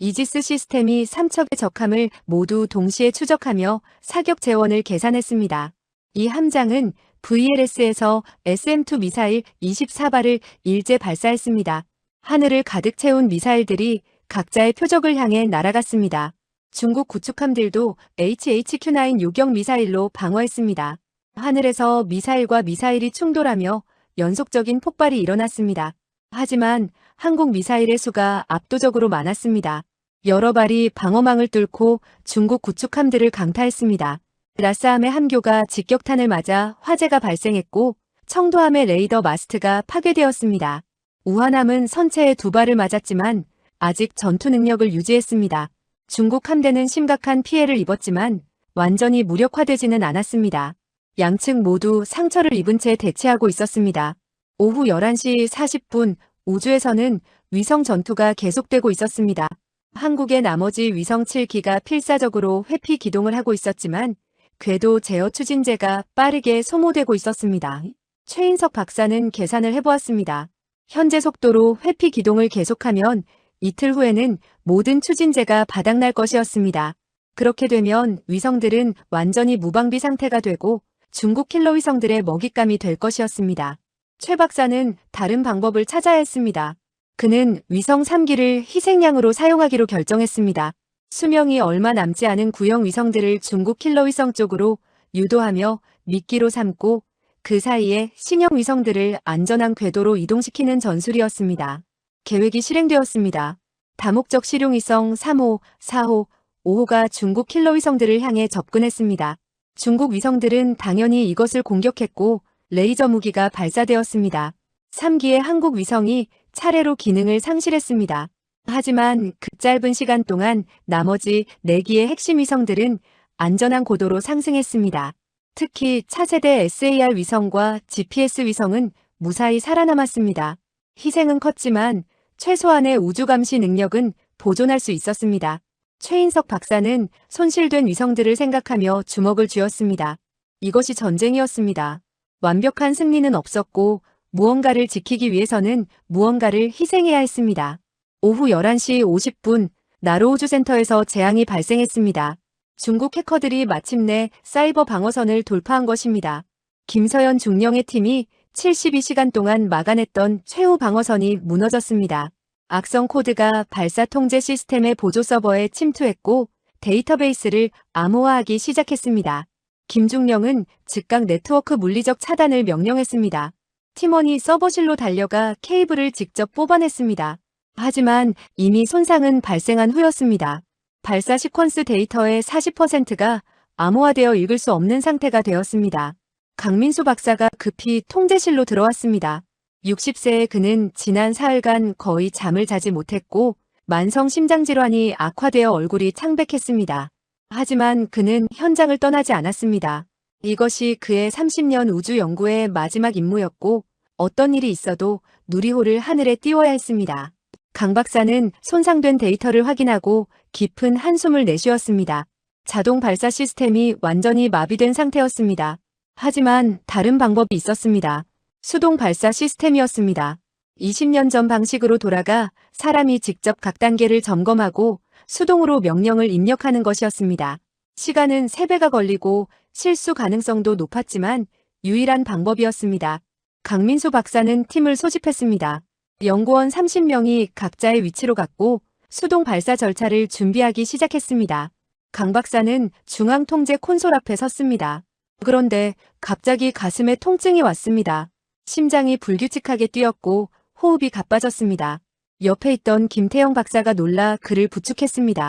이지스 시스템이 3척의 적함을 모두 동시에 추적하며 사격 재원을 계산했습니다. 이 함장은 VLS에서 SM-2 미사일 24발을 일제 발사했습니다. 하늘을 가득 채운 미사일들이 각자의 표적을 향해 날아갔습니다. 중국 구축함들도 HHQ-9 요격 미사일로 방어했습니다. 하늘에서 미사일과 미사일이 충돌하며 연속적인 폭발이 일어났습니다. 하지만 한국 미사일의 수가 압도적으로 많았습니다. 여러 발이 방어망을 뚫고 중국 구축함들을 강타했습니다. 라싸함의 함교가 직격탄을 맞아 화재가 발생했고 청도함의 레이더 마스트가 파괴되었습니다. 우한함은 선체에 2발을 맞았지만 아직 전투 능력을 유지했습니다. 중국 함대는 심각한 피해를 입었지만 완전히 무력화되지는 않았습니다. 양측 모두 상처를 입은 채 대치하고 있었습니다. 오후 11시 40분 우주에서는 위성 전투가 계속되고 있었습니다. 한국의 나머지 위성 7기가 필사적으로 회피 기동을 하고 있었지만 궤도 제어 추진제가 빠르게 소모되고 있었습니다. 최인석 박사는 계산을 해보았습니다. 현재 속도로 회피 기동을 계속하면 이틀 후에는 모든 추진제가 바닥날 것이었습니다. 그렇게 되면 위성들은 완전히 무방비 상태가 되고 중국 킬러 위성들의 먹잇감이 될 것이었습니다. 최 박사는 다른 방법을 찾아야 했습니다. 그는 위성 3기를 희생양으로 사용하기로 결정했습니다. 수명이 얼마 남지 않은 구형 위성들을 중국 킬러 위성 쪽으로 유도하며 미끼로 삼고 그 사이에 신형 위성들을 안전한 궤도로 이동시키는 전술이었습니다. 계획이 실행되었습니다. 다목적 실용위성 3호, 4호, 5호가 중국 킬러 위성들을 향해 접근했습니다. 중국 위성들은 당연히 이것을 공격했고 레이저 무기가 발사되었습니다. 3기의 한국 위성이 차례로 기능을 상실했습니다. 하지만 그 짧은 시간 동안 나머지 4기의 핵심 위성들은 안전한 고도로 상승했습니다. 특히 차세대 SAR 위성과 GPS 위성은 무사히 살아남았습니다. 희생은 컸지만 최소한의 우주 감시 능력은 보존할 수 있었습니다. 최인석 박사는 손실된 위성들을 생각하며 주먹을 쥐었습니다. 이것이 전쟁이었습니다. 완벽한 승리는 없었고 무언가를 지키기 위해서는 무언가를 희생해야 했습니다. 오후 11시 50분 나로우주센터에서 재앙이 발생했습니다. 중국 해커들이 마침내 사이버 방어선을 돌파한 것입니다. 김서연 중령의 팀이 72시간 동안 막아냈던 최후 방어선이 무너졌습니다. 악성 코드가 발사 통제 시스템의 보조 서버에 침투했고 데이터베이스를 암호화하기 시작했습니다. 김중령은 즉각 네트워크 물리적 차단을 명령했습니다. 팀원이 서버실로 달려가 케이블을 직접 뽑아냈습니다. 하지만 이미 손상은 발생한 후였습니다. 발사 시퀀스 데이터의 40%가 암호화되어 읽을 수 없는 상태가 되었습니다. 강민수 박사가 급히 통제실로 들어왔습니다. 60세의 그는 지난 사흘간 거의 잠을 자지 못했고 만성 심장질환이 악화되어 얼굴이 창백했습니다. 하지만 그는 현장을 떠나지 않았습니다. 이것이 그의 30년 우주 연구의 마지막 임무였고 어떤 일이 있어도 누리호를 하늘에 띄워야 했습니다. 강 박사는 손상된 데이터를 확인하고 깊은 한숨을 내쉬었습니다. 자동 발사 시스템이 완전히 마비된 상태였습니다. 하지만 다른 방법이 있었습니다. 수동 발사 시스템이었습니다. 20년 전 방식으로 돌아가 사람이 직접 각 단계를 점검하고 수동으로 명령을 입력하는 것이었습니다. 시간은 3배가 걸리고 실수 가능성도 높았지만 유일한 방법이었습니다. 강민수 박사는 팀을 소집했습니다. 연구원 30명이 각자의 위치로 갔고 수동 발사 절차를 준비하기 시작했습니다. 강 박사는 중앙 통제 콘솔 앞에 섰습니다. 그런데 갑자기 가슴에 통증이 왔습니다. 심장이 불규칙하게 뛰었고 호흡이 가빠졌습니다. 옆에 있던 김태영 박사가 놀라 그를 부축했습니다.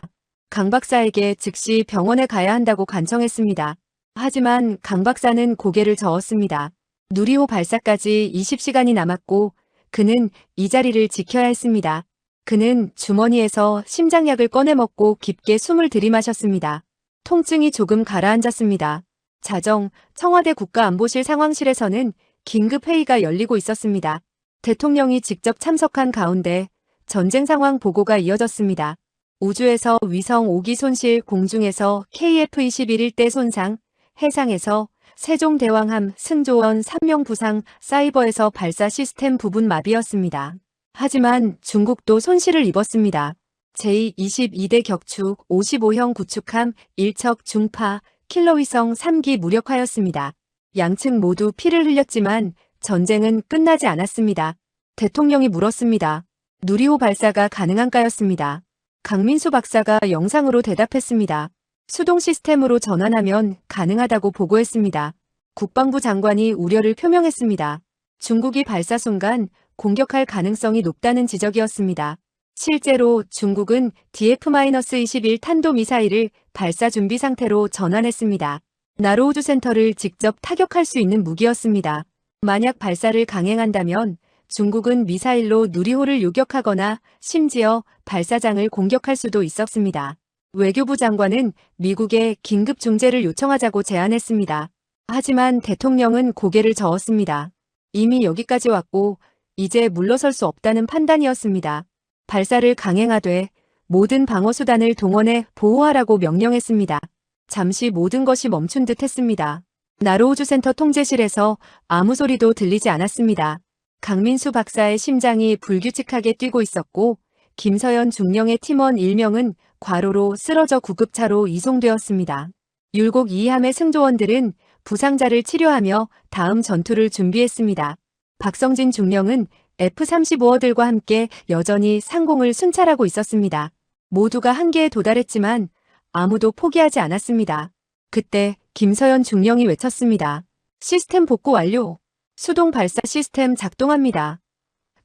강 박사에게 즉시 병원에 가야 한다고 간청했습니다. 하지만 강 박사는 고개를 저었습니다. 누리호 발사까지 20시간이 남았고 그는 이 자리를 지켜야 했습니다. 그는 주머니에서 심장약을 꺼내 먹고 깊게 숨을 들이마셨습니다. 통증이 조금 가라앉았습니다. 청와대 국가안보실 상황실에서는 긴급 회의가 열리고 있었습니다. 대통령이 직접 참석한 가운데 전쟁 상황 보고가 이어졌습니다. 우주에서 위성 5기 손실, 공중에서 KF-21 1대 손상, 해상에서 세종대왕함 승조원 3명 부상, 사이버에서 발사 시스템 부분 마비였습니다. 하지만 중국도 손실을 입었습니다. 제22대 격축 55형 구축함 1척 중파 킬러위성 3기 무력화였습니다. 양측 모두 피를 흘렸지만 전쟁은 끝나지 않았습니다. 대통령이 물었습니다. 누리호 발사가 가능한가였습니다. 강민수 박사가 영상으로 대답했습니다. 수동 시스템으로 전환하면 가능하다고 보고했습니다. 국방부 장관이 우려를 표명했습니다. 중국이 발사 순간 공격할 가능성이 높다는 지적이었습니다. 실제로 중국은 DF-21 탄도미사일을 발사 준비 상태로 전환했습니다. 나로우주 센터를 직접 타격할 수 있는 무기였습니다. 만약 발사를 강행한다면 중국은 미사일로 누리호를 요격하거나 심지어 발사장을 공격할 수도 있었습니다. 외교부 장관은 미국에 긴급 중재를 요청하자고 제안했습니다. 하지만 대통령은 고개를 저었습니다. 이미 여기까지 왔고 이제 물러설 수 없다는 판단이었습니다. 발사를 강행하되 모든 방어수단을 동원해 보호하라고 명령했습니다. 잠시 모든 것이 멈춘 듯 했습니다. 나로우주센터 통제실에서 아무 소리도 들리지 않았습니다. 강민수 박사의 심장이 불규칙하게 뛰고 있었고 김서연 중령의 팀원 1명은 과로로 쓰러져 구급차로 이송되었습니다. 율곡 2함의 승조원들은 부상자를 치료하며 다음 전투를 준비했습니다. 박성진 중령은 F-35어들과 함께 여전히 상공을 순찰하고 있었습니다. 모두가 한계에 도달했지만 아무도 포기하지 않았습니다. 그때 김서연 중령이 외쳤습니다. 시스템 복구 완료. 수동 발사 시스템 작동합니다.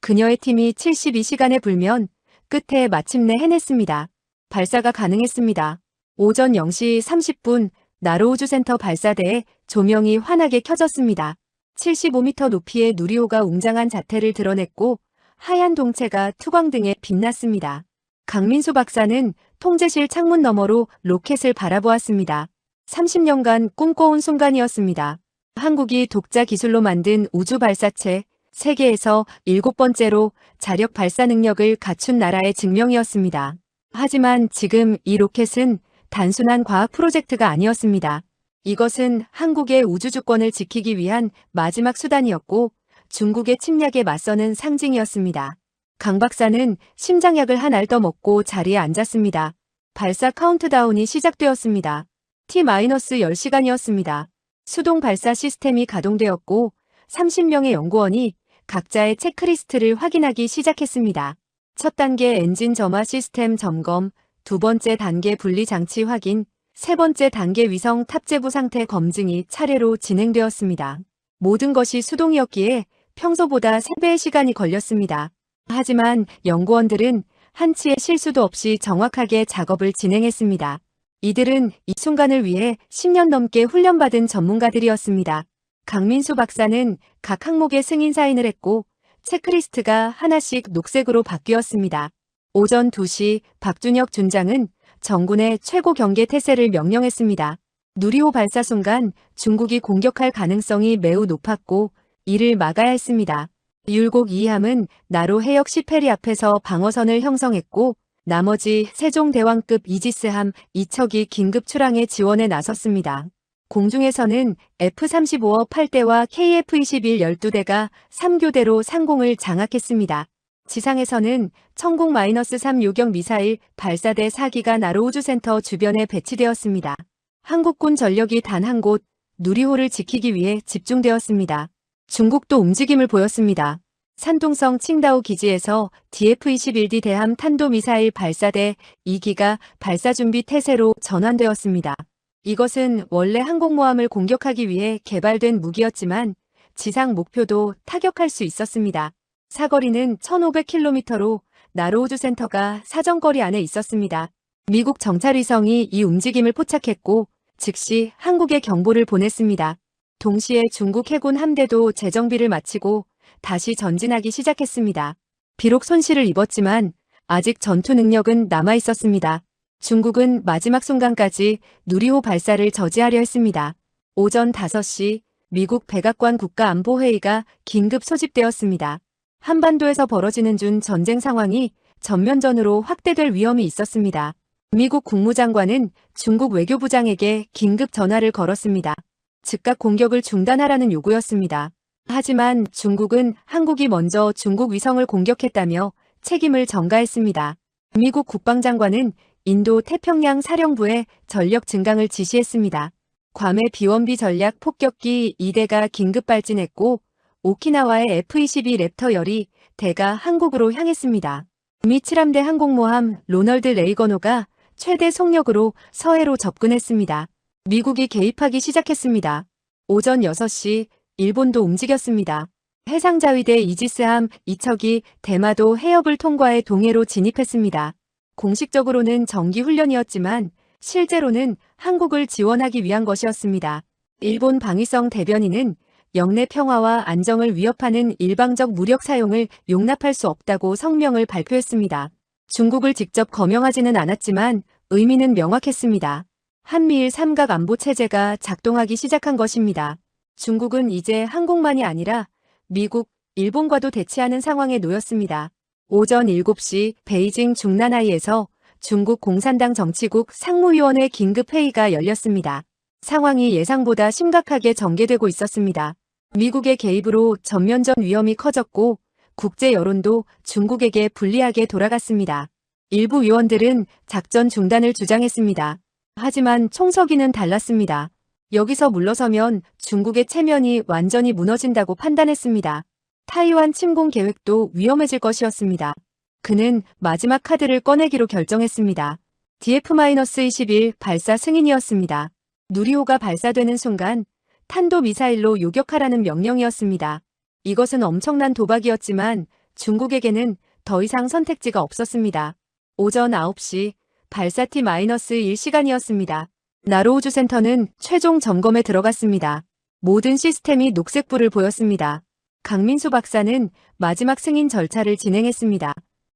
그녀의 팀이 72시간의 불면 끝에 마침내 해냈습니다. 발사가 가능했습니다. 오전 0시 30분 나로우주센터 발사대에 조명이 환하게 켜졌습니다. 75m 높이의 누리호가 웅장한 자태를 드러냈고 하얀 동체가 투광등에 빛났습니다. 강민수 박사는 통제실 창문 너머로 로켓을 바라보았습니다. 30년간 꿈꿔온 순간이었습니다. 한국이 독자 기술로 만든 우주 발사체, 세계에서 7번째로 자력 발사 능력을 갖춘 나라의 증명이었습니다. 하지만 지금 이 로켓은 단순한 과학 프로젝트가 아니었습니다. 이것은 한국의 우주주권을 지키기 위한 마지막 수단이었고 중국의 침략에 맞서는 상징이었습니다. 강 박사는 심장약을 한 알 더 먹고 자리에 앉았습니다. 발사 카운트다운이 시작되었습니다. T-10시간이었습니다. 수동 발사 시스템이 가동되었고 30명의 연구원이 각자의 체크리스트를 확인하기 시작했습니다. 첫 단계 엔진 점화 시스템 점검, 두 번째 단계 분리 장치 확인, 세 번째 단계 위성 탑재부 상태 검증이 차례로 진행되었습니다. 모든 것이 수동이었기에 평소보다 3배의 시간이 걸렸습니다. 하지만 연구원들은 한치의 실수도 없이 정확하게 작업을 진행했습니다. 이들은 이 순간을 위해 10년 넘게 훈련받은 전문가들이었습니다. 강민수 박사는 각 항목의 승인 사인을 했고 체크리스트가 하나씩 녹색으로 바뀌었습니다. 오전 2시 박준혁 준장은 정군의 최고 경계 태세를 명령했습니다. 누리호 발사 순간 중국이 공격할 가능성이 매우 높았고 이를 막아야 했습니다. 율곡 2함은 나로 해역 시페리 앞에서 방어선을 형성했고 나머지 세종대왕급 이지스함 2척이 긴급 출항에 지원에 나섰습니다. 공중에서는 F-35어 8대와 KF-21 12대가 3교대로 상공을 장악했습니다. 지상에서는 천공-3 요격 미사일 발사대 4기가 나로우주센터 주변에 배치되었습니다. 한국군 전력이 단 한 곳, 누리호를 지키기 위해 집중되었습니다. 중국도 움직임을 보였습니다. 산둥성 칭다오 기지에서 DF-21D 대함 탄도미사일 발사대 2기가 발사준비 태세로 전환되었습니다. 이것은 원래 항공모함을 공격하기 위해 개발된 무기였지만 지상 목표도 타격할 수 있었습니다. 사거리는 1500km로 나로우주 센터가 사정거리 안에 있었습니다. 미국 정찰위성이 이 움직임을 포착했고 즉시 한국에 경보를 보냈습니다. 동시에 중국 해군 함대도 재정비를 마치고 다시 전진하기 시작했습니다. 비록 손실을 입었지만 아직 전투 능력은 남아 있었습니다. 중국은 마지막 순간까지 누리호 발사를 저지하려 했습니다. 오전 5시 미국 백악관 국가안보회의가 긴급 소집되었습니다. 한반도에서 벌어지는 준 전쟁 상황이 전면전으로 확대될 위험이 있었습니다. 미국 국무장관은 중국 외교부장에게 긴급 전화를 걸었습니다. 즉각 공격을 중단하라는 요구였습니다. 하지만 중국은 한국이 먼저 중국 위성을 공격했다며 책임을 전가했습니다. 미국 국방장관은 인도 태평양 사령부에 전력 증강을 지시했습니다. 괌의 비원비 전략 폭격기 2대가 긴급 발진했고 오키나와의 F-22 랩터 열이 대가 한국으로 향했습니다. 미 7함대 항공모함 로널드 레이거노가 최대 속력으로 서해로 접근했습니다. 미국이 개입하기 시작했습니다. 오전 6시 일본도 움직였습니다. 해상자위대 이지스함 2척이 대마도 해협을 통과해 동해로 진입했습니다. 공식적으로는 정기훈련이었지만 실제로는 한국을 지원하기 위한 것이었습니다. 일본 방위성 대변인은 영내 평화와 안정을 위협하는 일방적 무력 사용을 용납할 수 없다고 성명을 발표했습니다. 중국을 직접 거명하지는 않았지만 의미는 명확했습니다. 한미일 삼각 안보 체제가 작동하기 시작한 것입니다. 중국은 이제 한국만이 아니라 미국, 일본과도 대치하는 상황에 놓였습니다. 오전 7시 베이징 중난하이에서 중국 공산당 정치국 상무위원회 긴급회의가 열렸습니다. 상황이 예상보다 심각하게 전개되고 있었습니다. 미국의 개입으로 전면전 위험이 커졌고 국제 여론도 중국에게 불리하게 돌아갔습니다. 일부 위원들은 작전 중단을 주장했습니다. 하지만 총서기는 달랐습니다. 여기서 물러서면 중국의 체면이 완전히 무너진다고 판단했습니다. 타이완 침공 계획도 위험해질 것이었습니다. 그는 마지막 카드를 꺼내기로 결정했습니다. DF-21 발사 승인이었습니다. 누리호가 발사되는 순간 탄도미사일로 요격하라는 명령이었습니다. 이것은 엄청난 도박이었지만 중국에게는 더 이상 선택지가 없었습니다. 오전 9시 발사 T-1시간이었습니다. 나로우주 센터는 최종 점검에 들어갔습니다. 모든 시스템이 녹색불을 보였습니다. 강민수 박사는 마지막 승인 절차를 진행했습니다.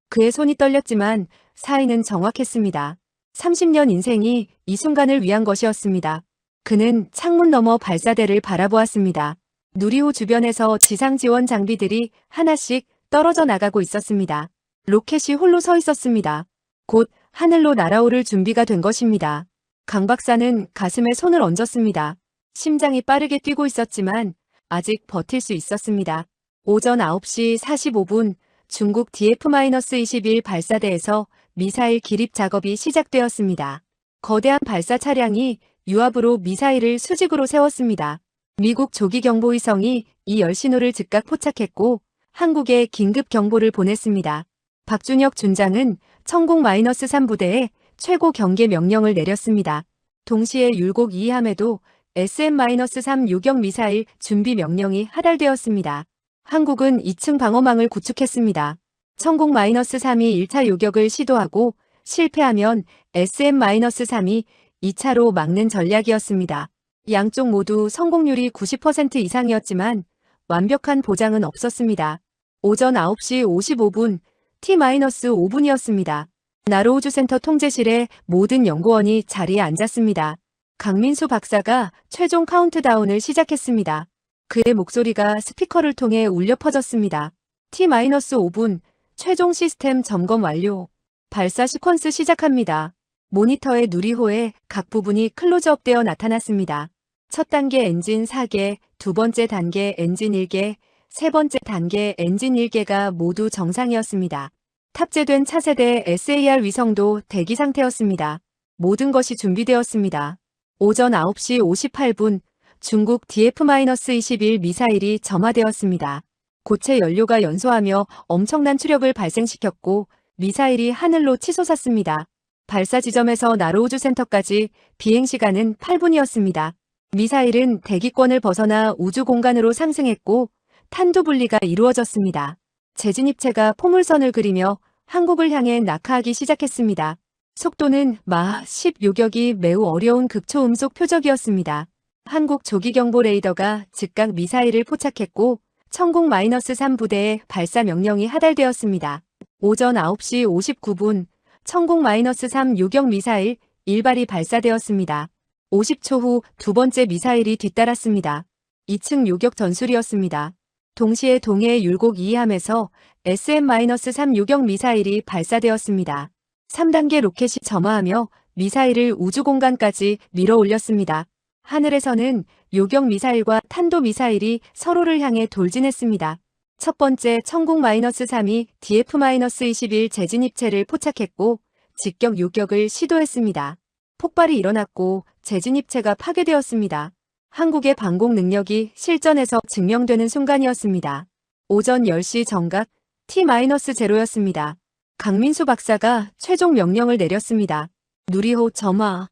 그의 손이 떨렸지만 사인은 정확했습니다. 30년 인생이 이 순간을 위한 것이었습니다. 그는 창문 너머 발사대를 바라보았습니다. 누리호 주변에서 지상 지원 장비들이 하나씩 떨어져 나가고 있었습니다. 로켓이 홀로 서 있었습니다. 곧 하늘로 날아오를 준비가 된 것입니다. 강 박사는 가슴에 손을 얹었습니다. 심장이 빠르게 뛰고 있었지만 아직 버틸 수 있었습니다. 오전 9시 45분 중국 DF-21 발사대에서 미사일 기립 작업이 시작되었습니다. 거대한 발사 차량이 유압으로 미사일을 수직으로 세웠습니다. 미국 조기경보위성이 이 열신호를 즉각 포착했고 한국에 긴급 경보를 보냈습니다. 박준혁 준장은 천공-3 부대에 최고 경계 명령을 내렸습니다. 동시에 율곡 2함에도 SM-3 요격 미사일 준비 명령이 하달되었습니다. 한국은 2층 방어망을 구축했습니다. 천공-3이 1차 요격을 시도하고 실패하면 SM-3이 2차로 막는 전략이었습니다. 양쪽 모두 성공률이 90% 이상이었지만 완벽한 보장은 없었습니다. 오전 9시 55분, T-5분이었습니다. 나로우주센터 통제실의 모든 연구원이 자리에 앉았습니다. 강민수 박사가 최종 카운트다운을 시작했습니다. 그의 목소리가 스피커를 통해 울려 퍼졌습니다. T-5분, 최종 시스템 점검 완료. 발사 시퀀스 시작합니다. 모니터의 누리호의 각 부분이 클로즈업되어 나타났습니다. 첫 단계 엔진 4개, 두 번째 단계 엔진 1개, 세 번째 단계 엔진 1개가 모두 정상이었습니다. 탑재된 차세대 SAR 위성도 대기 상태였습니다. 모든 것이 준비되었습니다. 오전 9시 58분 중국 DF-21 미사일이 점화되었습니다. 고체 연료가 연소하며 엄청난 추력을 발생시켰고 미사일이 하늘로 치솟았습니다. 발사 지점에서 나로우주센터까지 비행시간은 8분이었습니다. 미사일은 대기권을 벗어나 우주 공간으로 상승했고 탄도 분리가 이루어졌습니다. 재진입체가 포물선을 그리며 한국을 향해 낙하하기 시작했습니다. 속도는 마하 10 요격이 매우 어려운 극초음속 표적이었습니다. 한국 조기경보 레이더가 즉각 미사일을 포착했고 천공-3 부대의 발사 명령이 하달되었습니다. 오전 9시 59분 천공-3 요격 미사일 1발이 발사되었습니다. 50초 후 두 번째 미사일이 뒤따랐습니다. 2층 요격 전술이었습니다. 동시에 동해 율곡 2함에서 SM-3 요격 미사일이 발사되었습니다. 3단계 로켓이 점화하며 미사일을 우주 공간까지 밀어 올렸습니다. 하늘에서는 요격 미사일과 탄도 미사일이 서로를 향해 돌진했습니다. 첫 번째 천공-3이 DF-21 재진입체를 포착했고 직격 요격을 시도했습니다. 폭발이 일어났고 재진입체가 파괴되었습니다. 한국의 방공 능력이 실전에서 증명되는 순간이었습니다. 오전 10시 정각 T-0였습니다. 강민수 박사가 최종 명령을 내렸습니다. 누리호 점화.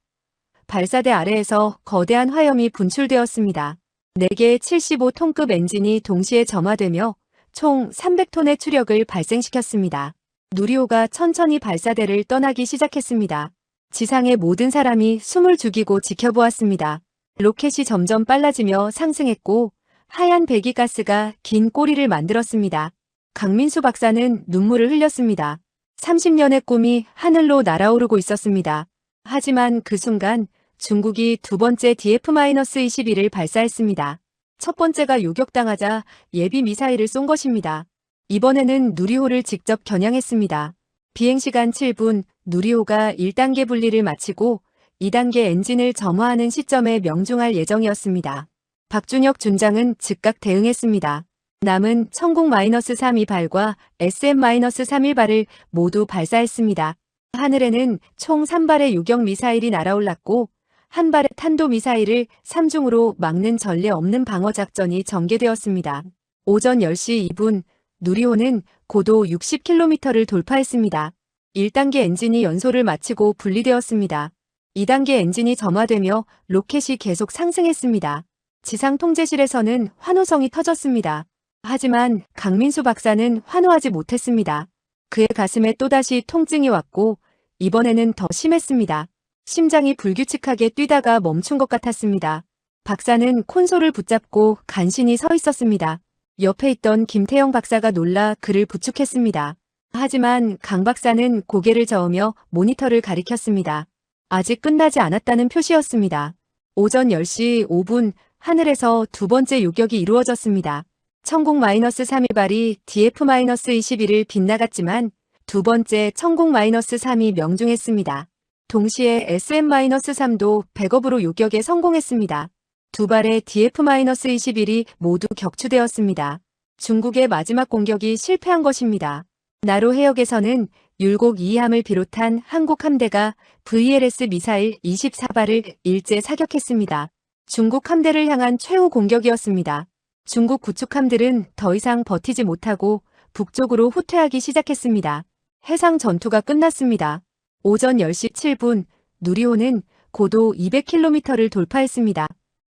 발사대 아래에서 거대한 화염이 분출되었습니다. 4개의 75톤급 엔진이 동시에 점화되며 총 300톤의 추력을 발생시켰습니다. 누리호가 천천히 발사대를 떠나기 시작했습니다. 지상의 모든 사람이 숨을 죽이고 지켜보았습니다. 로켓이 점점 빨라지며 상승했고 하얀 배기가스가 긴 꼬리를 만들었습니다. 강민수 박사는 눈물을 흘렸습니다. 30년의 꿈이 하늘로 날아오르고 있었습니다. 하지만 그 순간 중국이 두 번째 DF-21을 발사했습니다. 첫 번째가 요격당하자 예비 미사일을 쏜 것입니다. 이번에는 누리호를 직접 겨냥했습니다. 비행시간 7분 누리호가 1단계 분리를 마치고 2단계 엔진을 점화하는 시점에 명중할 예정이었습니다. 박준혁 준장은 즉각 대응했습니다. 남은 천공-3 2발과 SM-3 1발을 모두 발사했습니다. 하늘에는 총 3발의 요격 미사일이 날아올랐고 한 발의 탄도 미사일을 3중으로 막는 전례 없는 방어 작전이 전개되었습니다. 오전 10시 2분 누리호는 고도 60km를 돌파했습니다. 1단계 엔진이 연소를 마치고 분리되었습니다. 2단계 엔진이 점화되며 로켓이 계속 상승했습니다. 지상 통제실에서는 환호성이 터졌습니다. 하지만 강민수 박사는 환호하지 못했습니다. 그의 가슴에 또다시 통증이 왔고 이번에는 더 심했습니다. 심장이 불규칙하게 뛰다가 멈춘 것 같았습니다. 박사는 콘솔을 붙잡고 간신히 서 있었습니다. 옆에 있던 김태영 박사가 놀라 그를 부축했습니다. 하지만 강 박사는 고개를 저으며 모니터를 가리켰습니다. 아직 끝나지 않았다는 표시였습니다. 오전 10시 5분 하늘에서 두 번째 요격이 이루어졌습니다. 천공-3의 DF-21을 빗나갔지만 두 번째 천공-3이 명중했습니다. 동시에 SM-3도 백업으로 요격에 성공했습니다. 두 발의 DF-21이 모두 격추되었습니다. 중국의 마지막 공격이 실패한 것입니다. 나로 해역에서는 율곡 2함을 비롯한 한국 함대가 VLS 미사일 24발을 일제 사격했습니다. 중국 함대를 향한 최후 공격이었습니다. 중국 구축함들은 더 이상 버티지 못하고 북쪽으로 후퇴하기 시작했습니다. 해상 전투가 끝났습니다. 오전 10시 7분 누리호는 고도 200km를 돌파했습니다.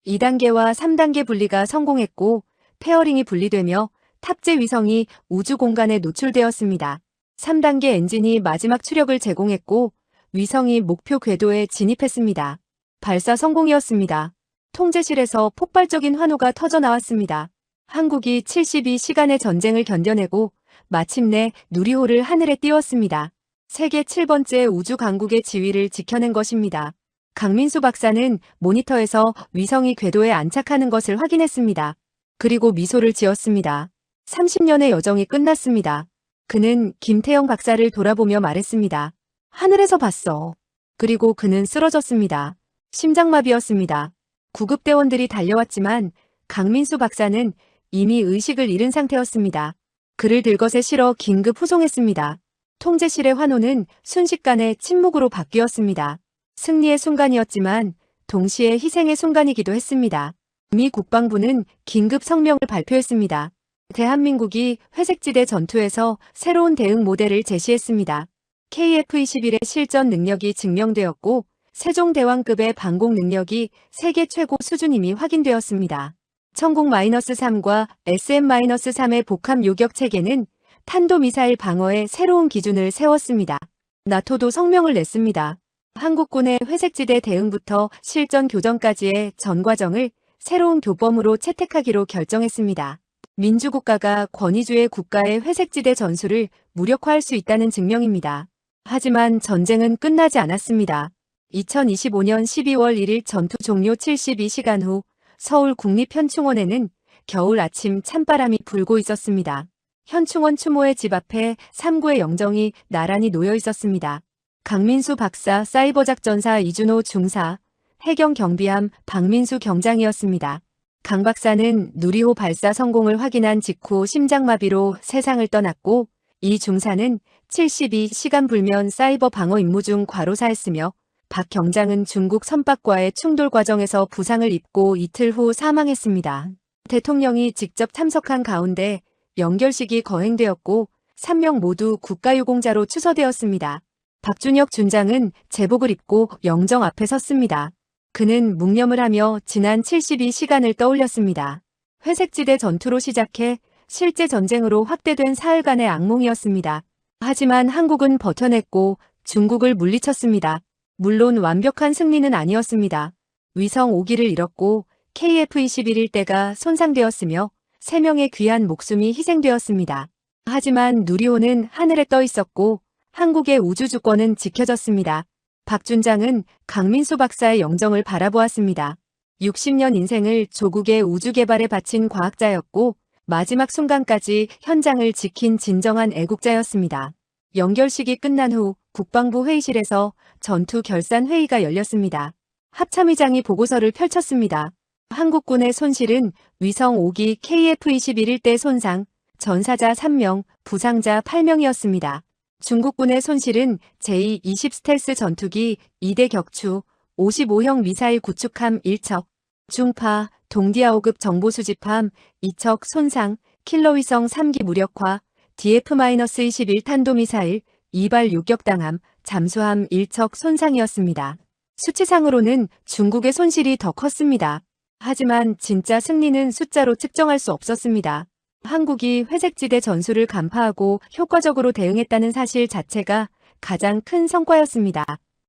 2단계와 3단계 분리가 성공했고 페어링이 분리되며 탑재 위성이 우주 공간에 노출되었습니다. 3단계 엔진이 마지막 추력을 제공했고 위성이 목표 궤도에 진입했습니다. 발사 성공이었습니다. 통제실에서 폭발적인 환호가 터져 나왔습니다. 한국이 72시간의 전쟁을 견뎌내고 마침내 누리호를 하늘에 띄웠습니다. 세계 7번째 우주 강국의 지위를 지켜낸 것입니다. 강민수 박사는 모니터에서 위성이 궤도에 안착하는 것을 확인했습니다. 그리고 미소를 지었습니다. 30년의 여정이 끝났습니다. 그는 김태영 박사를 돌아보며 말했습니다. 하늘에서 봤어. 그리고 그는 쓰러졌습니다. 심장마비였습니다. 구급대원들이 달려왔지만 강민수 박사는 이미 의식을 잃은 상태였습니다. 그를 들것에 실어 긴급 후송했습니다. 통제실의 환호는 순식간에 침묵으로 바뀌었습니다. 승리의 순간이었지만 동시에 희생의 순간이기도 했습니다. 미 국방부는 긴급 성명을 발표했습니다. 대한민국이 회색지대 전투에서 새로운 대응 모델을 제시했습니다. KF-21의 실전 능력이 증명되었고 세종대왕급의 방공 능력이 세계 최고 수준임이 확인되었습니다. 천공-3과 SM-3의 복합 요격 체계는 탄도미사일 방어의 새로운 기준을 세웠습니다. 나토도 성명을 냈습니다. 한국군의 회색지대 대응부터 실전 교전까지의 전 과정을 새로운 교범으로 채택하기로 결정했습니다. 민주국가가 권위주의 국가의 회색지대 전술을 무력화할 수 있다는 증명입니다. 하지만 전쟁은 끝나지 않았습니다. 2025년 12월 1일 전투 종료 72시간 후 서울 국립현충원에는 겨울 아침 찬바람이 불고 있었습니다. 현충원 추모의 집 앞에 3구의 영정이 나란히 놓여 있었습니다. 강민수 박사 사이버작전사 이준호 중사, 해경경비함 박민수 경장이었습니다. 강 박사는 누리호 발사 성공을 확인한 직후 심장마비로 세상을 떠났고 이 중사는 72시간 불면 사이버 방어 임무 중 과로사했으며 박 경장은 중국 선박과의 충돌 과정에서 부상을 입고 이틀 후 사망했습니다. 대통령이 직접 참석한 가운데 연결식이 거행되었고 3명 모두 국가유공자로 추서되었습니다. 박준혁 준장은 제복을 입고 영정 앞에 섰습니다. 그는 묵념을 하며 지난 72시간을 떠올렸습니다. 회색지대 전투로 시작해 실제 전쟁으로 확대된 사흘간의 악몽이었습니다. 하지만 한국은 버텨냈고 중국을 물리쳤습니다. 물론 완벽한 승리는 아니었습니다. 위성 5기를 잃었고 KF-21 1대가 손상되었으며 3명의 귀한 목숨이 희생되었습니다. 하지만 누리호는 하늘에 떠 있었고 한국의 우주주권은 지켜졌습니다. 박 준장은 강민수 박사의 영정을 바라보았습니다. 60년 인생을 조국의 우주 개발에 바친 과학자였고 마지막 순간까지 현장을 지킨 진정한 애국자였습니다. 연결식이 끝난 후 국방부 회의실에서 전투 결산 회의가 열렸습니다. 합참의장이 보고서를 펼쳤습니다. 한국군의 손실은 위성 5기 KF-21 1대 손상, 전사자 3명, 부상자 8명이었습니다. 중국군의 손실은 제2-20 스텔스 전투기 2대 격추, 55형 미사일 구축함 1척, 중파, 동디아오급 정보수집함 2척 손상, 킬러위성 3기 무력화, DF-21 탄도미사일 2발 요격당함, 잠수함 1척 손상이었습니다. 수치상으로는 중국의 손실이 더 컸습니다. 하지만 진짜 승리는 숫자로 측정할 수 없었습니다. 한국이 회색지대 전술을 간파하고 효과적으로 대응했다는 사실 자체가 가장 큰 성과였습니다.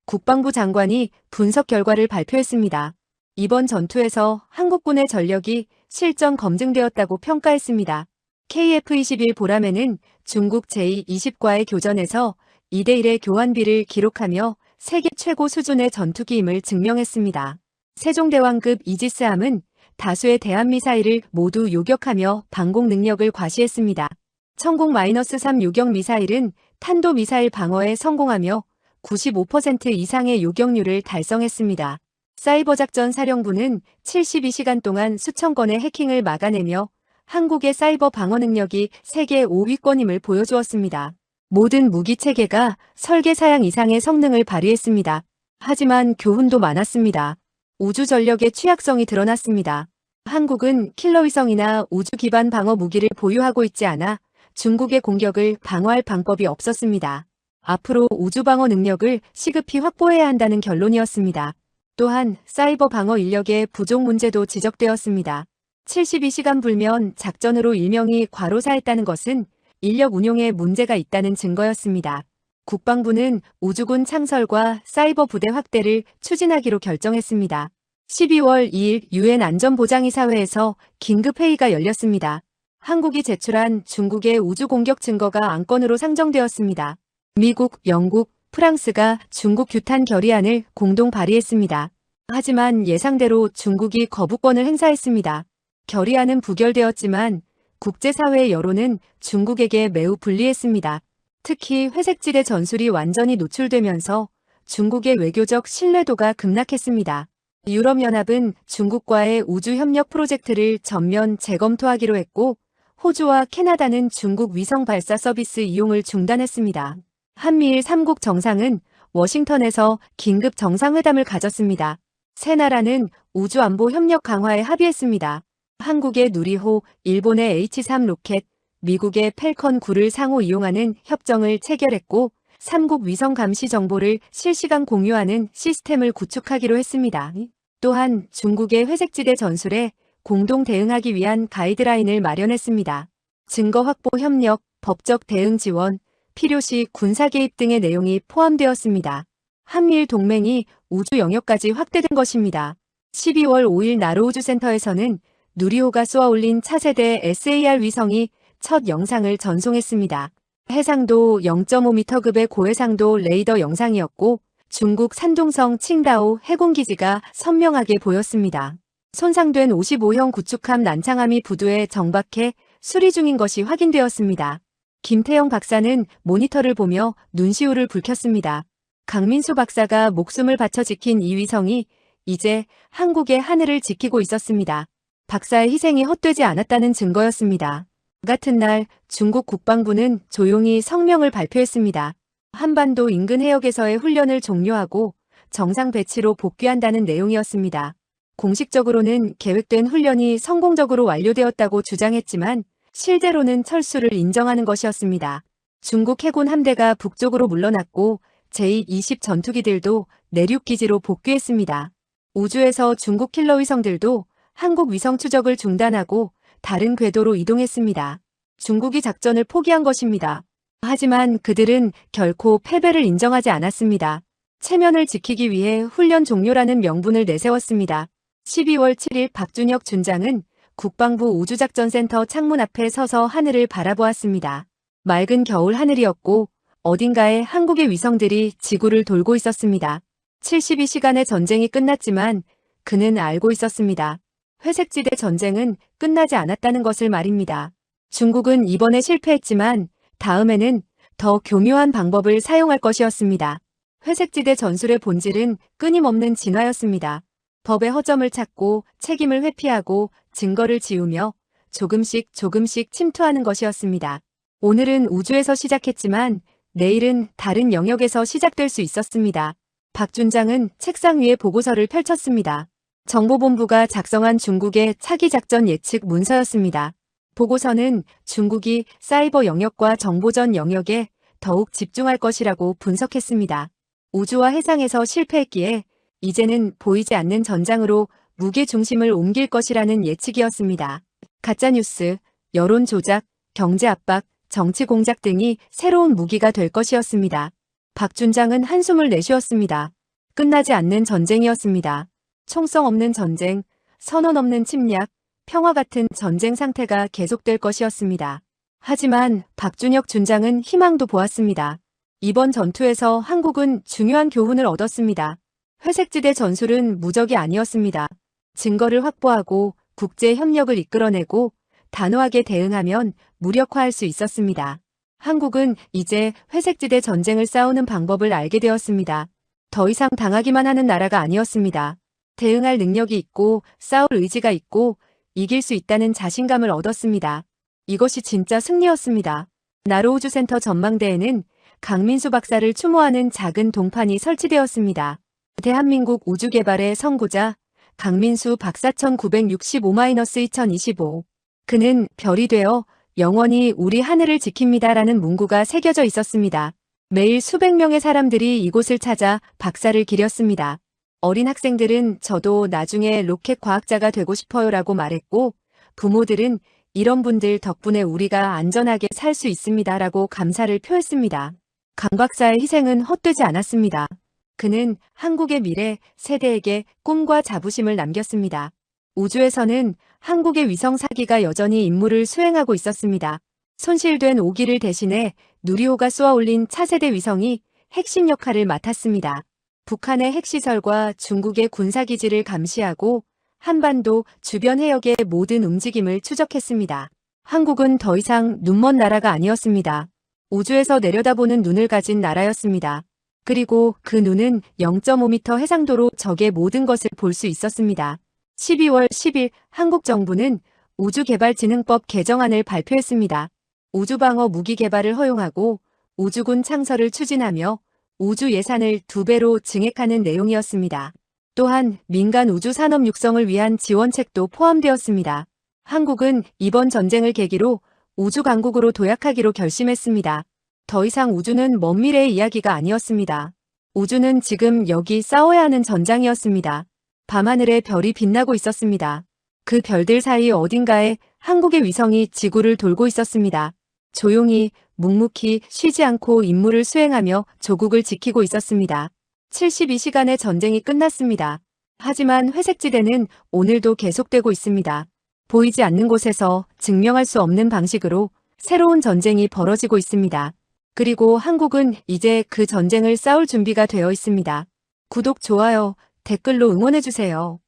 국방부 장관이 분석 결과를 발표했습니다. 이번 전투에서 한국군의 전력이 실전 검증되었다고 평가했습니다. KF-21 보람에는 중국 제2-20과의 교전에서 2대1의 교환비를 기록하며 세계 최고 수준의 전투기임을 증명했습니다. 세종대왕급 이지스함은 다수의 대한미사일을 모두 요격하며 방공 능력을 과시했습니다. 천공-3 요격 미사일은 탄도미사일 방어에 성공하며 95% 이상의 요격률을 달성했습니다. 사이버작전 사령부는 72시간 동안 수천 건의 해킹을 막아내며 한국의 사이버 방어 능력이 세계 5위권임을 보여주었습니다. 모든 무기 체계가 설계 사양 이상의 성능을 발휘했습니다. 하지만 교훈도 많았습니다. 우주 전력의 취약성이 드러났습니다. 한국은 킬러위성이나 우주 기반 방어 무기를 보유하고 있지 않아 중국의 공격을 방어할 방법이 없었습니다. 앞으로 우주 방어 능력을 시급히 확보해야 한다는 결론이었습니다. 또한 사이버 방어 인력의 부족 문제도 지적되었습니다. 72시간 불면 작전으로 일명이 과로사했다는 것은 인력 운용에 문제가 있다는 증거였습니다. 국방부는 우주군 창설과 사이버 부대 확대를 추진하기로 결정했습니다. 12월 2일 UN 안전보장이사회에서 긴급회의가 열렸습니다. 한국이 제출한 중국의 우주 공격 증거가 안건으로 상정되었습니다. 미국, 영국, 프랑스가 중국 규탄 결의안을 공동 발의했습니다. 하지만 예상대로 중국이 거부권을 행사했습니다. 결의안은 부결되었지만 국제사회의 여론은 중국에게 매우 불리했습니다. 특히 회색지대 전술이 완전히 노출되면서 중국의 외교적 신뢰도가 급락했습니다. 유럽연합은 중국과의 우주협력 프로젝트를 전면 재검토하기로 했고 호주와 캐나다는 중국 위성 발사 서비스 이용을 중단했습니다. 한미일 3국 정상은 워싱턴에서 긴급 정상회담을 가졌습니다. 세 나라는 우주안보 협력 강화에 합의했습니다. 한국의 누리호, 일본의 H3 로켓, 미국의 펠컨 9를 상호 이용하는 협정을 체결했고 3국 위성 감시 정보를 실시간 공유하는 시스템을 구축하기로 했습니다. 또한 중국의 회색지대 전술에 공동 대응하기 위한 가이드라인을 마련했습니다. 증거 확보 협력, 법적 대응 지원, 필요시 군사 개입 등의 내용이 포함되었습니다. 한미일 동맹이 우주 영역까지 확대된 것입니다. 12월 5일 나로우주센터에서는 누리호가 쏘아올린 차세대 SAR 위성이 첫 영상을 전송했습니다. 해상도 0.5m급의 고해상도 레이더 영상이었고 중국 산둥성 칭다오 해군기지가 선명하게 보였습니다. 손상된 55형 구축함 난창함이 부두에 정박해 수리 중인 것이 확인되었습니다. 김태영 박사는 모니터를 보며 눈시울을 붉혔습니다. 강민수 박사가 목숨을 바쳐 지킨 이 위성이 이제 한국의 하늘을 지키고 있었습니다. 박사의 희생이 헛되지 않았다는 증거였습니다. 같은 날 중국 국방부는 조용히 성명을 발표했습니다. 한반도 인근 해역에서의 훈련을 종료하고 정상 배치로 복귀한다는 내용이었습니다. 공식적으로는 계획된 훈련이 성공적으로 완료되었다고 주장했지만 실제로는 철수를 인정하는 것이었습니다. 중국 해군 함대가 북쪽으로 물러났고 제20 전투기들도 내륙기지로 복귀했습니다. 우주에서 중국 킬러 위성들도 한국 위성 추적을 중단하고 다른 궤도로 이동했습니다. 중국이 작전을 포기한 것입니다. 하지만 그들은 결코 패배를 인정하지 않았습니다. 체면을 지키기 위해 훈련 종료라는 명분을 내세웠습니다. 12월 7일 박준혁 준장은 국방부 우주작전센터 창문 앞에 서서 하늘을 바라보았습니다. 맑은 겨울 하늘이었고 어딘가에 한국의 위성들이 지구를 돌고 있었습니다. 72시간의 전쟁이 끝났지만 그는 알고 있었습니다. 회색지대 전쟁은 끝나지 않았다는 것을 말입니다. 중국은 이번에 실패했지만 다음에는 더 교묘한 방법을 사용할 것이었습니다. 회색지대 전술의 본질은 끊임없는 진화였습니다. 법의 허점을 찾고 책임을 회피하고 증거를 지우며 조금씩 침투하는 것이었습니다. 오늘은 우주에서 시작했지만 내일은 다른 영역에서 시작될 수 있었습니다. 박 준장은 책상 위에 보고서를 펼쳤습니다. 정보본부가 작성한 중국의 차기 작전 예측 문서였습니다. 보고서는 중국이 사이버 영역과 정보전 영역에 더욱 집중할 것이라고 분석했습니다. 우주와 해상에서 실패했기에 이제는 보이지 않는 전장으로 무게 중심을 옮길 것이라는 예측이었습니다. 가짜뉴스, 여론 조작, 경제 압박, 정치 공작 등이 새로운 무기가 될 것이었습니다. 박 준장은 한숨을 내쉬었습니다. 끝나지 않는 전쟁이었습니다. 총성 없는 전쟁, 선언 없는 침략, 평화 같은 전쟁 상태가 계속될 것이었습니다. 하지만 박준혁 준장은 희망도 보았습니다. 이번 전투에서 한국은 중요한 교훈을 얻었습니다. 회색지대 전술은 무적이 아니었습니다. 증거를 확보하고 국제 협력을 이끌어내고 단호하게 대응하면 무력화할 수 있었습니다. 한국은 이제 회색지대 전쟁을 싸우는 방법을 알게 되었습니다. 더 이상 당하기만 하는 나라가 아니었습니다. 대응할 능력이 있고 싸울 의지가 있고 이길 수 있다는 자신감을 얻었습니다. 이것이 진짜 승리였습니다. 나로우주센터 전망대에는 강민수 박사를 추모하는 작은 동판이 설치되었습니다. 대한민국 우주개발의 선구자 강민수 박사 1965-2025. 그는 별이 되어 영원히 우리 하늘을 지킵니다 라는 문구가 새겨져 있었습니다. 매일 수백 명의 사람들이 이곳을 찾아 박사를 기렸습니다. 어린 학생들은 저도 나중에 로켓 과학자가 되고 싶어요 라고 말했고, 부모들은 이런 분들 덕분에 우리가 안전하게 살 수 있습니다 라고 감사를 표했습니다. 강 박사의 희생은 헛되지 않았습니다. 그는 한국의 미래 세대에게 꿈과 자부심을 남겼습니다. 우주에서는 한국의 위성 4기가 여전히 임무를 수행하고 있었습니다. 손실된 5기를 대신해 누리호가 쏘아올린 차세대 위성이 핵심 역할을 맡았습니다. 북한의 핵시설과 중국의 군사기지를 감시하고 한반도 주변 해역의 모든 움직임을 추적했습니다. 한국은 더 이상 눈먼 나라가 아니었습니다. 우주에서 내려다보는 눈을 가진 나라였습니다. 그리고 그 눈은 0.5m 해상도로 적의 모든 것을 볼 수 있었습니다. 12월 10일 한국 정부는 우주개발진흥법 개정안을 발표했습니다. 우주방어 무기 개발을 허용하고 우주군 창설을 추진하며 우주 예산을 2배로 증액하는 내용이었습니다. 또한 민간 우주 산업 육성을 위한 지원책도 포함되었습니다. 한국은 이번 전쟁을 계기로 우주 강국으로 도약하기로 결심했습니다. 더 이상 우주는 먼 미래의 이야기가 아니었습니다. 우주는 지금 여기 싸워야 하는 전장이었습니다. 밤하늘에 별이 빛나고 있었습니다. 그 별들 사이 어딘가에 한국의 위성이 지구를 돌고 있었습니다. 조용히 묵묵히 쉬지 않고 임무를 수행하며 조국을 지키고 있었습니다. 72시간의 전쟁이 끝났습니다. 하지만 회색지대는 오늘도 계속되고 있습니다. 보이지 않는 곳에서 증명할 수 없는 방식으로 새로운 전쟁이 벌어지고 있습니다. 그리고 한국은 이제 그 전쟁을 싸울 준비가 되어 있습니다. 구독, 좋아요, 댓글로 응원해주세요.